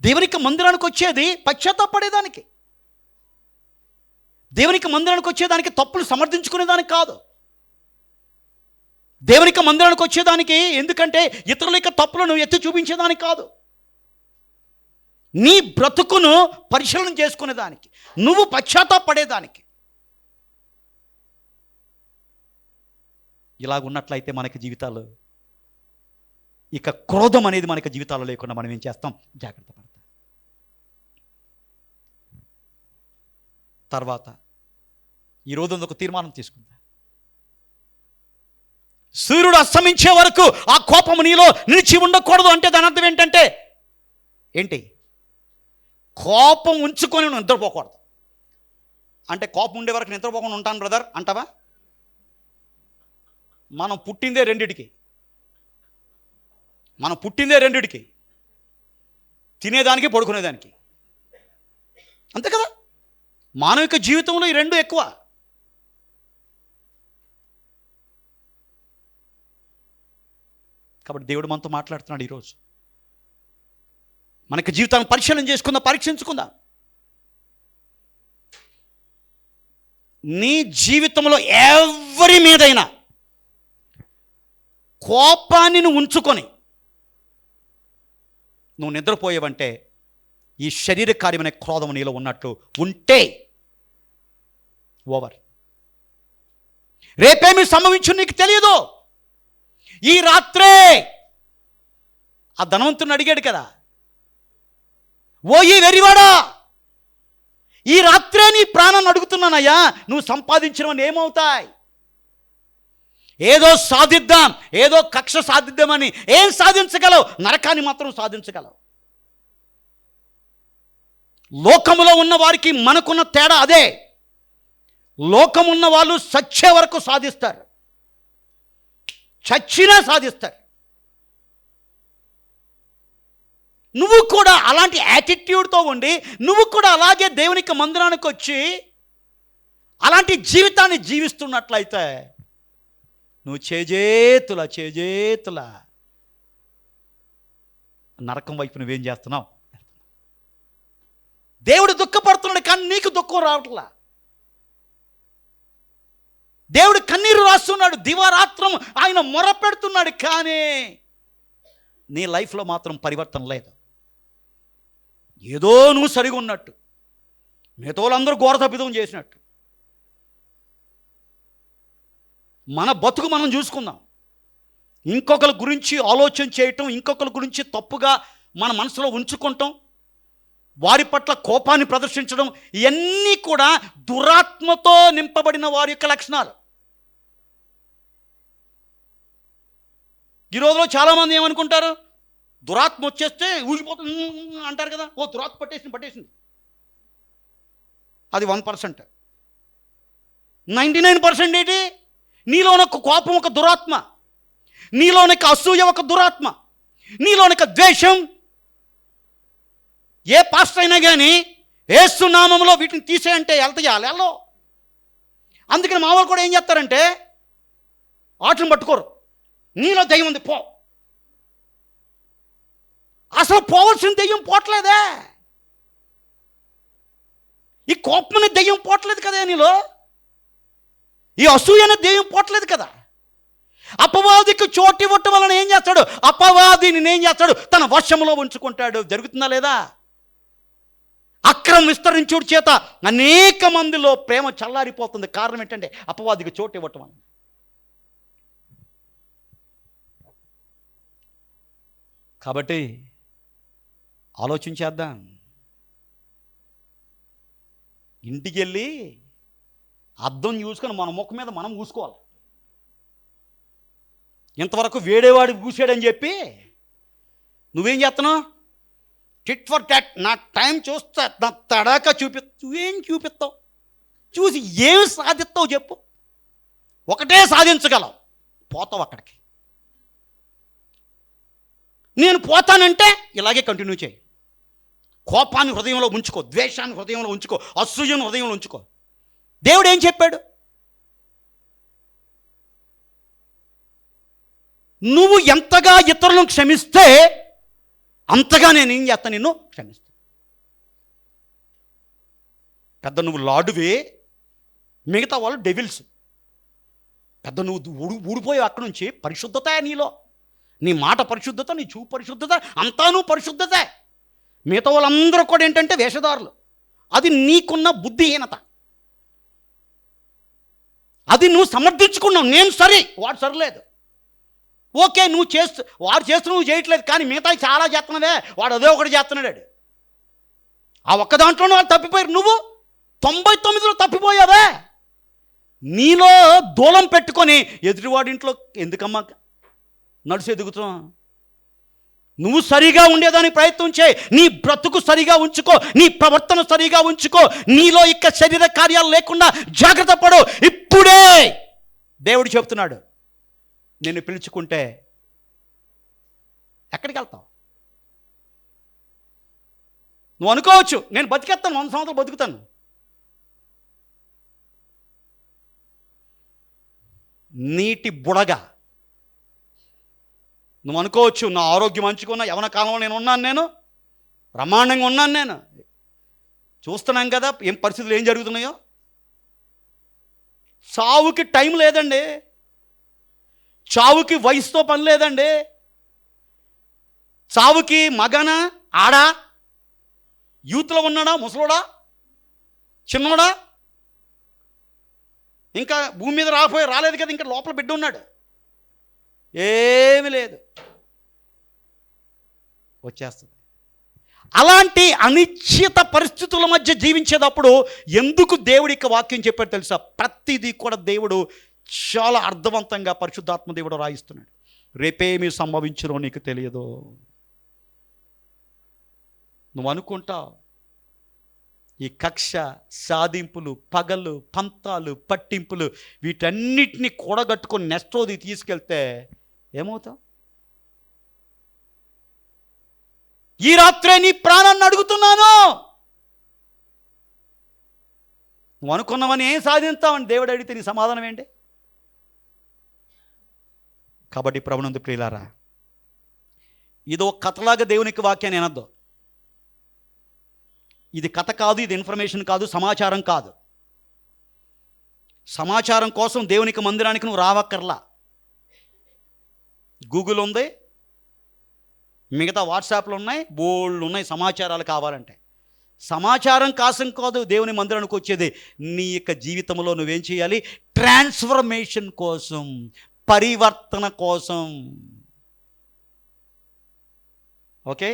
S1: దేవునికి మందిరానికి వచ్చేది పశ్చాత్తాపడేదానికి, దేవునికి మందిరానికి వచ్చేదానికి తప్పులు సమర్థించుకునేదానికి కాదు. దేవునికి మందిరానికి వచ్చేదానికి ఎందుకంటే ఇతరుల యొక్క తప్పులను ఎత్తి చూపించేదానికి కాదు. నీ బ్రతుకును పరిశీలన చేసుకునేదానికి, నువ్వు పశ్చాత్తాపడేదానికి. ఇలాగున్నట్లయితే మనకి జీవితాలు, ఇక క్రోధం అనేది మనకి జీవితాల్లో లేకుండా మనం ఏం చేస్తాం? జాగ్రత్త పడతాం. తర్వాత ఈరోజు ఒక తీర్మానం తీసుకుందాం. సూర్యుడు అస్తమించే వరకు ఆ కోపం నీలో నిలిచి ఉండకూడదు. అంటే దాని అర్థం ఏంటంటే ఏంటి? కోపం ఉంచుకొని నిద్రపోకూడదు. అంటే కోపం ఉండే వరకు నిద్రపోకుండా ఉంటాను బ్రదర్ అంటావా? మనం పుట్టిందే రెండిటికి, తినేదానికి పడుకునేదానికి, అంతే కదా. మానవిక జీవితంలో ఈ రెండు ఎక్కువ. కాబట్టి దేవుడు మనతో మాట్లాడుతున్నాడు ఈరోజు. మనకి జీవితాన్ని పరిశీలన చేసుకుందాం, పరీక్షించుకుందాం. నీ జీవితంలో ఎవరి మీదైనా కోపాన్ని నువ్వు ఉంచుకొని నువ్వు నిద్రపోయేవంటే ఈ శరీర కార్యమనే క్రోధం నీలో ఉన్నట్లు ఉంటే ఓవర్. రేపేమి సంభవించు నీకు తెలియదు. ఈ రాత్రే ఆ ధనవంతుని అడిగాడు కదా, ఓ ఈ వెరివాడా, ఈ రాత్రే నీ ప్రాణాన్ని అడుగుతున్నానయ్యా, నువ్వు సంపాదించినవన్నీ ఏమవుతాయి? ఏదో సాధిద్దాం, ఏదో కక్ష సాధిద్దామని ఏం సాధించగలవు? నరకాన్ని మాత్రం సాధించగలవు. లోకములో ఉన్న వారికి మనకున్న తేడా అదే. లోకమున్న వాళ్ళు చచ్చే వరకు సాధిస్తారు, చచ్చినా సాధిస్తారు. నువ్వు కూడా అలాంటి యాటిట్యూడ్తో ఉండి నువ్వు కూడా అలాగే దేవునికి మందిరానికి వచ్చి అలాంటి జీవితాన్ని జీవిస్తున్నట్లయితే నువ్వు చేజేతుల నరకం వైపు నువ్వేం చేస్తున్నావు? దేవుడు దుఃఖపడుతున్నాడు, కానీ నీకు దుఃఖం రావట్లా. దేవుడు కన్నీరు రాస్తున్నాడు, దివారాత్రం ఆయన మొర పెడుతున్నాడు, కానీ నీ లైఫ్లో మాత్రం పరివర్తన లేదు. ఏదో నువ్వు సరిగా ఉన్నట్టు, మిగతా వాళ్ళందరూ ఘోర తప్పిదం చేసినట్టు. మన బతుకు మనం చూసుకుందాం. ఇంకొకరి గురించి ఆలోచన చేయటం, ఇంకొకరి గురించి తప్పుగా మన మనసులో ఉంచుకుంటాం, వారి పట్ల కోపాన్ని ప్రదర్శించడం, ఇవన్నీ కూడా దురాత్మతో నింపబడిన వారి యొక్క లక్షణాలు. ఈ రోజులో చాలామంది ఏమనుకుంటారు, దురాత్మ వచ్చేస్తే ఊగిపోతుంది అంటారు కదా. ఓ దురాత్మ పట్టేసింది. అది 1%. 99% ఏంటి? నీలోని ఒక కోపం ఒక దురాత్మ, నీలోని ఒక అసూయ ఒక దురాత్మ, నీలోని ఒక ద్వేషం. ఏ పాస్టర్ అయినా కానీ యేసు నామములో వీటిని తీసేయంటే వెళ్తాయో. అందుకని మా వాళ్ళు కూడా ఏం చేస్తారంటే వాటిని పట్టుకోరు. నీలో దయ్యం ఉంది పో. అసలు పోవలసిన దెయ్యం పోవట్లేదే. ఈ కోపం అనే దెయ్యం పోవట్లేదు కదా నీలో. ఈ అసూయ అనే దెయ్యం పోవట్లేదు కదా. అపవాదికి చోటు ఇవ్వటం వలన ఏం చేస్తాడు? అపవాదిని ఏం చేస్తాడు? తన వశంలో ఉంచుకుంటాడు. జరుగుతుందా లేదా? అక్రమం విస్తరించుడు చేత అనేక మందిలో ప్రేమ చల్లారిపోతుంది. కారణం ఏంటంటే అపవాదికి చోటు ఇవ్వటం వలన. కాబట్టి ఆలోచించేద్దాం. ఇంటికి వెళ్ళి అద్దం చూసుకొని మన ముఖం మీద మనం చూసుకోవాలి. ఇంతవరకు వేడేవాడు కూసాడని చెప్పి నువ్వేం చేస్తున్నావు? Tit for tat. నా టైం చూస్తా, నా తడాక నువ్వేం చూపిస్తావు? చూసి ఏం సాధిస్తావు చెప్పు? ఒకటే సాధించగలవు, పోతావు అక్కడికి. నేను పోతానంటే ఇలాగే కంటిన్యూ చేయి. కోపాన్ని హృదయంలో ఉంచుకో, ద్వేషాన్ని హృదయంలో ఉంచుకో, అసూయను హృదయంలో ఉంచుకో. దేవుడు ఏం చెప్పాడు? నువ్వు ఎంతగా ఇతరులను క్షమిస్తే అంతగా నేను ఏం చేస్తాను? నిన్ను క్షమిస్తాను. పెద్ద నువ్వు లాడువే, మిగతా వాళ్ళు డెవిల్స్. పెద్ద నువ్వు ఊడిపోయావు అక్కడి నుంచి. పరిశుద్ధత నీలో, నీ మాట పరిశుద్ధత, నీ చూపు పరిశుద్ధత, అంతా నువ్వు పరిశుద్ధత. మిగతా వాళ్ళందరూ కూడా ఏంటంటే వేషధారులు. అది నీకున్న బుద్ధిహీనత. అది నువ్వు సమర్థించుకున్నావు. నేను సరే, వాడు సరిలేదు. ఓకే, వాడు చేస్తూ నువ్వు చేయట్లేదు, కానీ మిగతా చాలా చేస్తున్నావే, వాడు అదే ఒకటి చేస్తున్నాడు. ఆ ఒక్క దాంట్లోనే వాళ్ళు తప్పిపోయారు. నువ్వు 99లో తప్పిపోయావే. నీలో దూలం పెట్టుకొని ఎదుటివాడింట్లో ఎందుకమ్మా నడుసు ఎదుగుతున్నావు? నువ్వు సరిగా ఉండేదానికి ప్రయత్నం చేయి. నీ బ్రతుకు సరిగా ఉంచుకో, నీ ప్రవర్తన సరిగా ఉంచుకో. నీలో ఇక శరీర కార్యాలు లేకుండా జాగ్రత్త పడు. ఇప్పుడే దేవుడు చెప్తున్నాడు, నిన్ను పిలుచుకుంటే ఎక్కడికి వెళ్తావు? నువ్వు అనుకోవచ్చు, నేను బతికేస్తాను, 100 సంవత్సరాలు బతుకుతాను. నీటి బుడగ నువ్వు అనుకోవచ్చు, నా ఆరోగ్యం మంచుకున్నా, యవన కాలంలో నేను బ్రహ్మాండంగా ఉన్నాను. నేను చూస్తున్నాం కదా ఏం పరిస్థితులు ఏం జరుగుతున్నాయో. చావుకి టైం లేదండి, చావుకి వయసుతో పని లేదండి, చావుకి మగనా ఆడా, యూత్లో ఉన్నాడా, ముసలోడా, చిన్నోడా, ఇంకా భూమి మీద రాలేదు కదా, ఇంకా లోపల బిడ్డ ఉన్నాడు, ఏమీ లేదు, వచ్చేస్తుంది. అలాంటి అనిశ్చిత పరిస్థితుల మధ్య జీవించేటప్పుడు ఎందుకు దేవుడికి వాక్యం చెప్పాడు తెలుసా? ప్రతిదీ కూడా దేవుడు చాలా అర్థవంతంగా పరిశుద్ధాత్మ దేవుడు రాయిస్తున్నాడు. రేపేమి సంభవించునో నీకు తెలియదు. నువ్వు అనుకుంటావు ఈ కక్ష సాధింపులు, పగలు, పంతాలు, పట్టింపులు వీటన్నిటిని కూడగట్టుకొని నెక్స్ట్ తీసుకెళ్తే ఏమవుతావు? ఈ రాత్రే నీ ప్రాణాన్ని అడుగుతున్నాను. నువ్వు అనుకున్నావని ఏం సాధిస్తావని దేవుడు అడిగితే నీ సమాధానం ఏంటి? కాబట్టి ప్రభునందు ప్రియులారా, ఇదో కథలాగా దేవునికి వాక్యాన్ని వినొద్దు. ఇది కథ కాదు, ఇది ఇన్ఫర్మేషన్ కాదు, సమాచారం కాదు. సమాచారం కోసం దేవునికి మందిరానికి నువ్వు రావక్కర్లా. గూగుల్ ఉంది, మిగతా వాట్సాప్లు ఉన్నాయి, బోల్డ్ ఉన్నాయి సమాచారాలు కావాలంటే. సమాచారం కోసం కాదు దేవుని మందిరానికి వచ్చేది. నీ యొక్క జీవితంలో నువ్వేం చేయాలి? ట్రాన్స్ఫర్మేషన్ కోసం, పరివర్తన కోసం. ఓకే.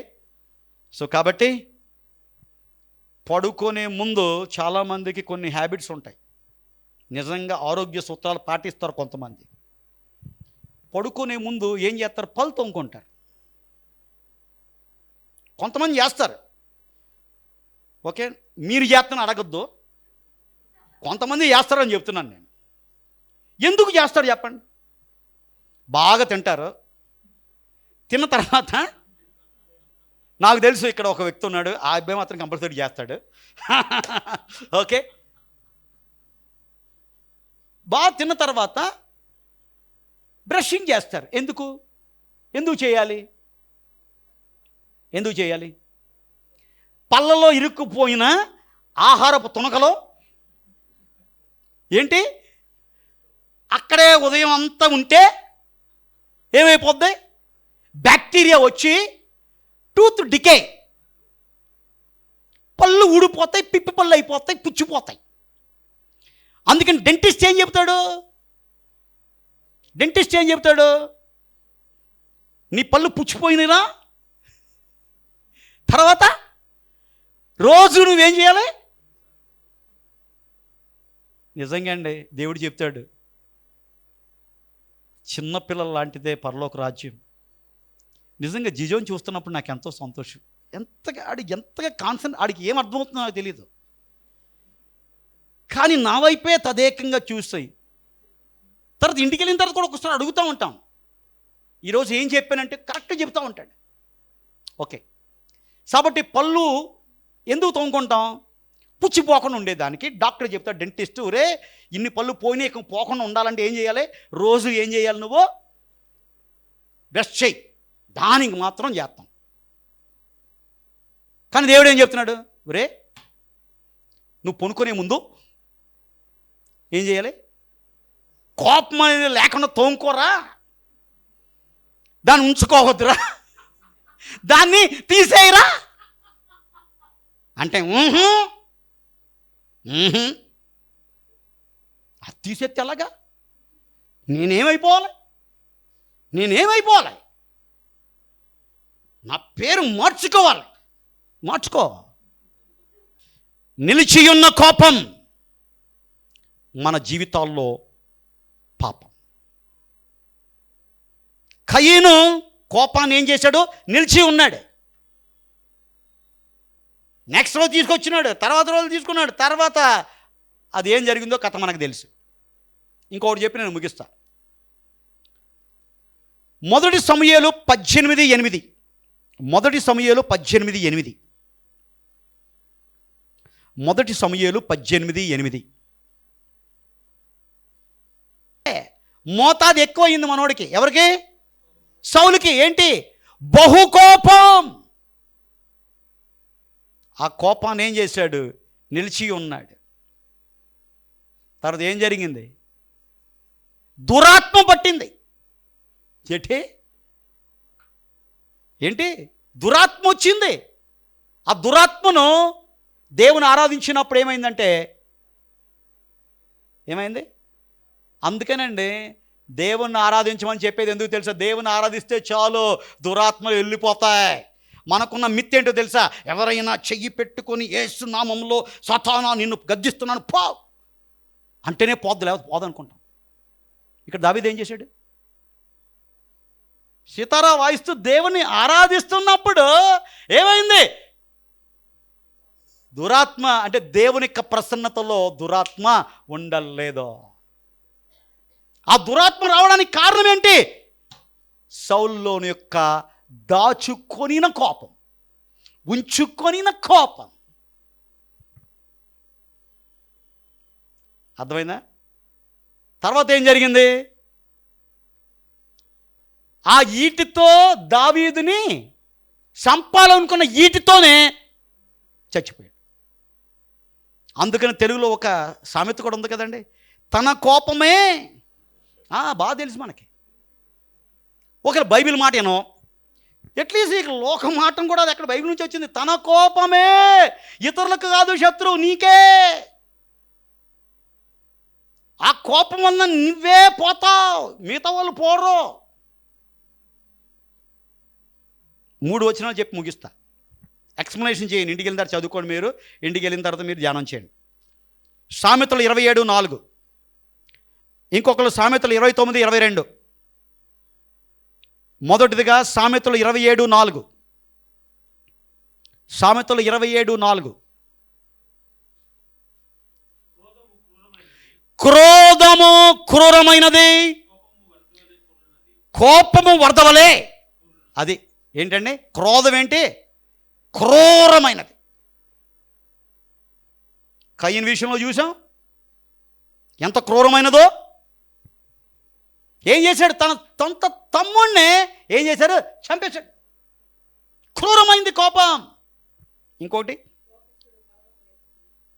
S1: సో కాబట్టి పడుకునే ముందు చాలామందికి కొన్ని హ్యాబిట్స్ ఉంటాయి. నిజంగా ఆరోగ్య సూత్రాలు పాటిస్తారు కొంతమంది. పడుకునే ముందు ఏం చేస్తారు? పళ్ళు తోముకుంటారు. కొంతమంది చేస్తారు. ఓకే, మీరు చేస్తాను అడగద్దు, కొంతమంది చేస్తారని చెప్తున్నాను నేను. ఎందుకు చేస్తారు చెప్పండి? బాగా తింటారు, తిన్న తర్వాత నాకు తెలుసు ఇక్కడ ఒక వ్యక్తి ఉన్నాడు, ఆ అబ్బాయి మాత్రం కంపల్సరీ చేస్తాడు. ఓకే, బాగా తిన్న తర్వాత బ్రషింగ్ చేస్తారు. ఎందుకు చేయాలి? పళ్ళలో ఇరుక్కుపోయిన ఆహారపు తునకలో ఏంటి అక్కడే ఉదయం అంతా ఉంటే ఏమైపోద్ది? బ్యాక్టీరియా వచ్చి టూత్ డికే, పళ్ళు ఊడిపోతాయి, పిప్పి పళ్ళు అయిపోతాయి, పుచ్చిపోతాయి. అందుకని డెంటిస్ట్ ఏం చెప్తాడు? నీ పళ్ళు పుచ్చిపోయినరా తర్వాత రోజు నువ్వేం చేయాలి? నిజంగా అండి, దేవుడు చెప్తాడు, చిన్నపిల్లల లాంటిదే పరలోక రాజ్యం. నిజంగా జిజోని చూస్తున్నప్పుడు నాకు ఎంతో సంతోషం. ఎంతగా కాన్సెంట్, ఆడికి ఏం అర్థమవుతుందో నాకు తెలియదు, కానీ నా వైపే తదేకంగా చూస్తాయి. తర్వాత ఇంటికి వెళ్ళిన తర్వాత కూడా ఒకసారి అడుగుతూ ఉంటాం, ఈరోజు ఏం చెప్పానంటే కరెక్ట్గా చెప్తూ ఉంటాడు. ఓకే, కాబట్టి పళ్ళు ఎందుకు తోముకుంటాం? పుచ్చిపోకుండా ఉండేదానికి. డాక్టర్ చెప్తాడు, డెంటిస్ట్, రే ఇన్ని పళ్ళు పోకుండా ఉండాలంటే ఏం చేయాలి? రోజు ఏం చేయాలి? నువ్వు బ్రష్ చేయి. దానికి మాత్రం చేస్తాం. కానీ దేవుడు ఏం చెప్తున్నాడు? రే నువ్వు పొనుకునే ముందు ఏం చేయాలి? కోపం అనేది లేకుండా తోముకోరా, దాన్ని ఉంచుకోవద్దురా, దాన్ని తీసేయరా అంటే అది తీసేస్తే ఎలాగా? నేనేమైపోవాలి? నా పేరు మార్చుకో. నిలిచియున్న కోపం మన జీవితాల్లో పాపం. కయీను కోపాన్ని ఏం చేశాడు? నిలిచి ఉన్నాడు. నెక్స్ట్ రోజు తీసుకొచ్చినాడు, తర్వాత రోజు తీసుకున్నాడు, తర్వాత అది ఏం జరిగిందో కథ మనకు తెలుసు. ఇంకొకటి చెప్పి నేను ముగిస్తా. మొదటి సమూయేలు 18:8. మొదటి సమూయేలు 18:8. మోతాదు ఎక్కువైంది మనోడికి. ఎవరికి? సౌలుకి ఏంటి? బహుకోపం. ఆ కోపాన్ని ఏం చేశాడు? నిలిచి ఉన్నాడు. తర్వాత ఏం జరిగింది? దురాత్మ పట్టింది. ఏంటి? దురాత్మ వచ్చింది. ఆ దురాత్మను దేవుని ఆరాధించినప్పుడు ఏమైందంటే, ఏమైంది? అందుకేనండి దేవుణ్ణి ఆరాధించమని చెప్పేది. ఎందుకు తెలుసా? దేవుని ఆరాధిస్తే చాలు దురాత్మలు వెళ్ళిపోతాయి. మనకున్న మిత్ ఏంటో తెలుసా? ఎవరైనా చెయ్యి పెట్టుకొని యేసు నామంలో సాతానా నిన్ను గద్దిస్తున్నాను పో అంటేనే పోద్దు, లేకపోతే పోదనుకుంటాం. ఇక్కడ దావీదు ఏం చేశాడు? సితారా వాయిస్తూ దేవుని ఆరాధిస్తున్నప్పుడు ఏమైంది? దురాత్మ, అంటే దేవుని యొక్క ప్రసన్నతలో దురాత్మ ఉండలేదో. ఆ దురాత్మ రావడానికి కారణం ఏంటి? సౌలులోని యొక్క దాచుకొనిన కోపం, ఉంచుకొనిన కోపం. అర్థమైందా? తర్వాత ఏం జరిగింది? ఆ ఈటితో దావీదుని చంపాలనుకున్న ఈటితోనే చచ్చిపోయాడు. అందుకని తెలుగులో ఒక సామెత కూడా ఉంది కదండి, తన కోపమే. బాగా తెలుసు మనకి. ఒకవేళ బైబిల్ మాట ఏనో, అట్లీస్ట్ ఇక లోక మాటం కూడా అది ఎక్కడ బైబిల్ నుంచి వచ్చింది. తన కోపమే, ఇతరులకు కాదు శత్రువు, నీకే. ఆ కోపం వల్ల నువ్వే పోతావు, మిగతా వాళ్ళు పోరు. 3 వచనాలు చెప్పి ముగిస్తా. ఎక్స్ప్లెనేషన్ చేయండి. ఇంటికి వెళ్ళిన తర్వాత చదువుకోండి. మీరు ఇంటికి వెళ్ళిన తర్వాత మీరు ధ్యానం చేయండి. సామెతలు 27:4. ఇంకొకరు సామెతలు 29:22. మొదటిదిగా సామెతలు 27:4. సామెతలు 27:4. క్రోధము క్రూరమైనది, కోపము వరదవలే. అది ఏంటండి? క్రోధం ఏంటి? క్రూరమైనది. కయీను విషయంలో చూసాం ఎంత క్రూరమైనదో. ఏం చేశాడు? తన సొంత తమ్ముణ్ణే ఏం చేశాడు? చంపేశాడు. క్రూరమైంది కోపం. ఇంకోటి,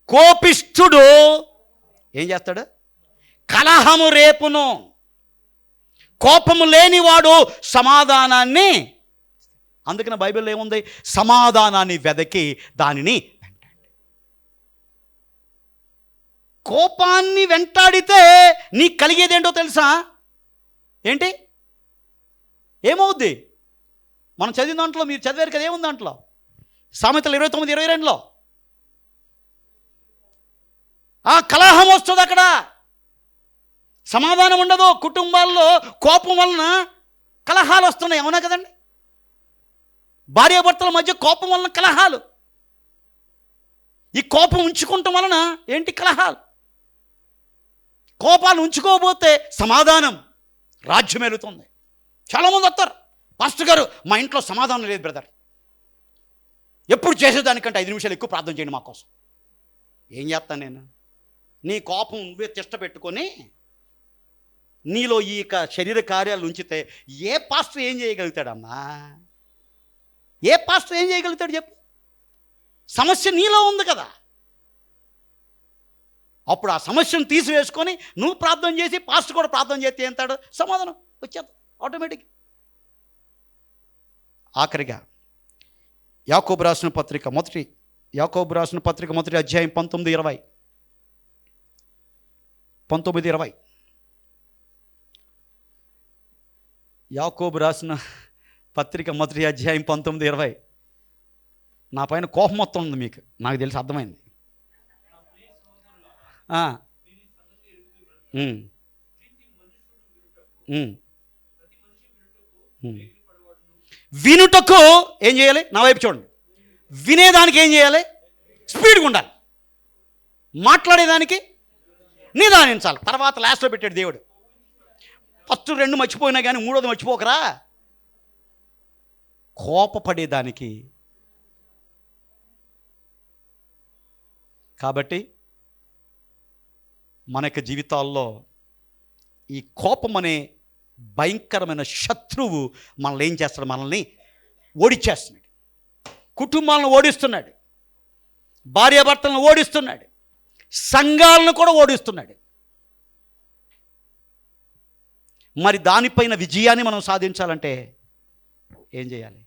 S1: కోపిష్ఠుడు ఏం చేస్తాడు? కలహము రేపును. కోపము లేనివాడు సమాధానాన్ని, అందుకని బైబిల్లో ఏముంది? సమాధానాన్ని వెదకి దానిని వెంటాడు. కోపాన్ని వెంటాడితే నీకు కలిగేదేంటో తెలుసా? ఏంటి? ఏమవుద్ది? మనం చదివిన దాంట్లో, మీరు చదివారు కదా, ఏముంది దాంట్లో? సామెతలు 29:22లో కలహం వస్తుంది. అక్కడ సమాధానం ఉండదు. కుటుంబాల్లో కోపం వలన కలహాలు వస్తున్నాయి. అవునా కదండి? భార్యాభర్తల మధ్య కోపం వలన కలహాలు. ఈ కోపం ఉంచుకుంటాం వలన ఏంటి? కలహాలు. కోపాలు ఉంచుకోకపోతే సమాధానం రాజ్యం వెళుతుంది. చాలామంది వస్తారు, పాస్టర్ గారు మా ఇంట్లో సమాధానం లేదు బ్రదర్, ఎప్పుడు చేసేదానికంటే 5 నిమిషాలు ఎక్కువ ప్రార్థన చేయండి మా కోసం. ఏం చేస్తాను నేను? నీ కోపం నువ్వే తిష్ట పెట్టుకొని నీలో ఈ శరీర కార్యాలు ఉంచితే ఏ పాస్టర్ ఏం చేయగలుగుతాడమ్మా? ఏ పాస్టర్ ఏం చేయగలుగుతాడు చెప్పు? సమస్య నీలో ఉంది కదా. అప్పుడు ఆ సమస్యను తీసివేసుకొని నువ్వు ప్రార్థన చేసి పాస్టర్ కూడా ప్రార్థన చేస్తే ఏంటాడు? సమాధానం వచ్చేది ఆటోమేటిక్. ఆఖరిగా యాకోబు రాసిన పత్రిక మొదటి అధ్యాయం 19:20. యాకోబు రాసిన పత్రిక మొదటి అధ్యాయం 19:20. నా పైన కోపం మొత్తం ఉంది మీకు, నాకు తెలిసి అర్థమైంది. వినుటకు ఏం చేయాలి? నా వైపు చూడండి. వినేదానికి ఏం చేయాలి? స్పీడ్గా ఉండాలి. మాట్లాడేదానికి నిదానించాలి. తర్వాత లాస్ట్లో పెట్టాడు దేవుడు. ఫస్ట్ 2 మర్చిపోయినా కానీ 3వది మర్చిపోకరా. కోపపడేదానికి. కాబట్టి మన యొక్క జీవితాల్లో ఈ కోపం అనే భయంకరమైన శత్రువు మనల్ని ఏం చేస్తాడు? మనల్ని ఓడిచేస్తున్నాడు. కుటుంబాలను ఓడిస్తున్నాడు, భార్యాభర్తలను ఓడిస్తున్నాడు, సంఘాలను కూడా ఓడిస్తున్నాడు. మరి దానిపైన విజయాన్ని మనం సాధించాలంటే ఏం చేయాలి?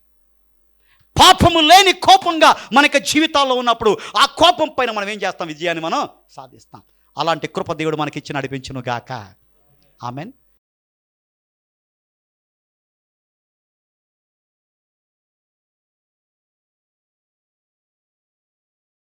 S1: పాపము లేని కోపంగా మనకి జీవితాల్లో ఉన్నప్పుడు ఆ కోపం పైన మనం ఏం చేస్తాం? విజయాన్ని మనం సాధిస్తాం. అలాంటి కృప దేవుడు మనకి ఇచ్చి నడిపించును గాక. ఆమెన్.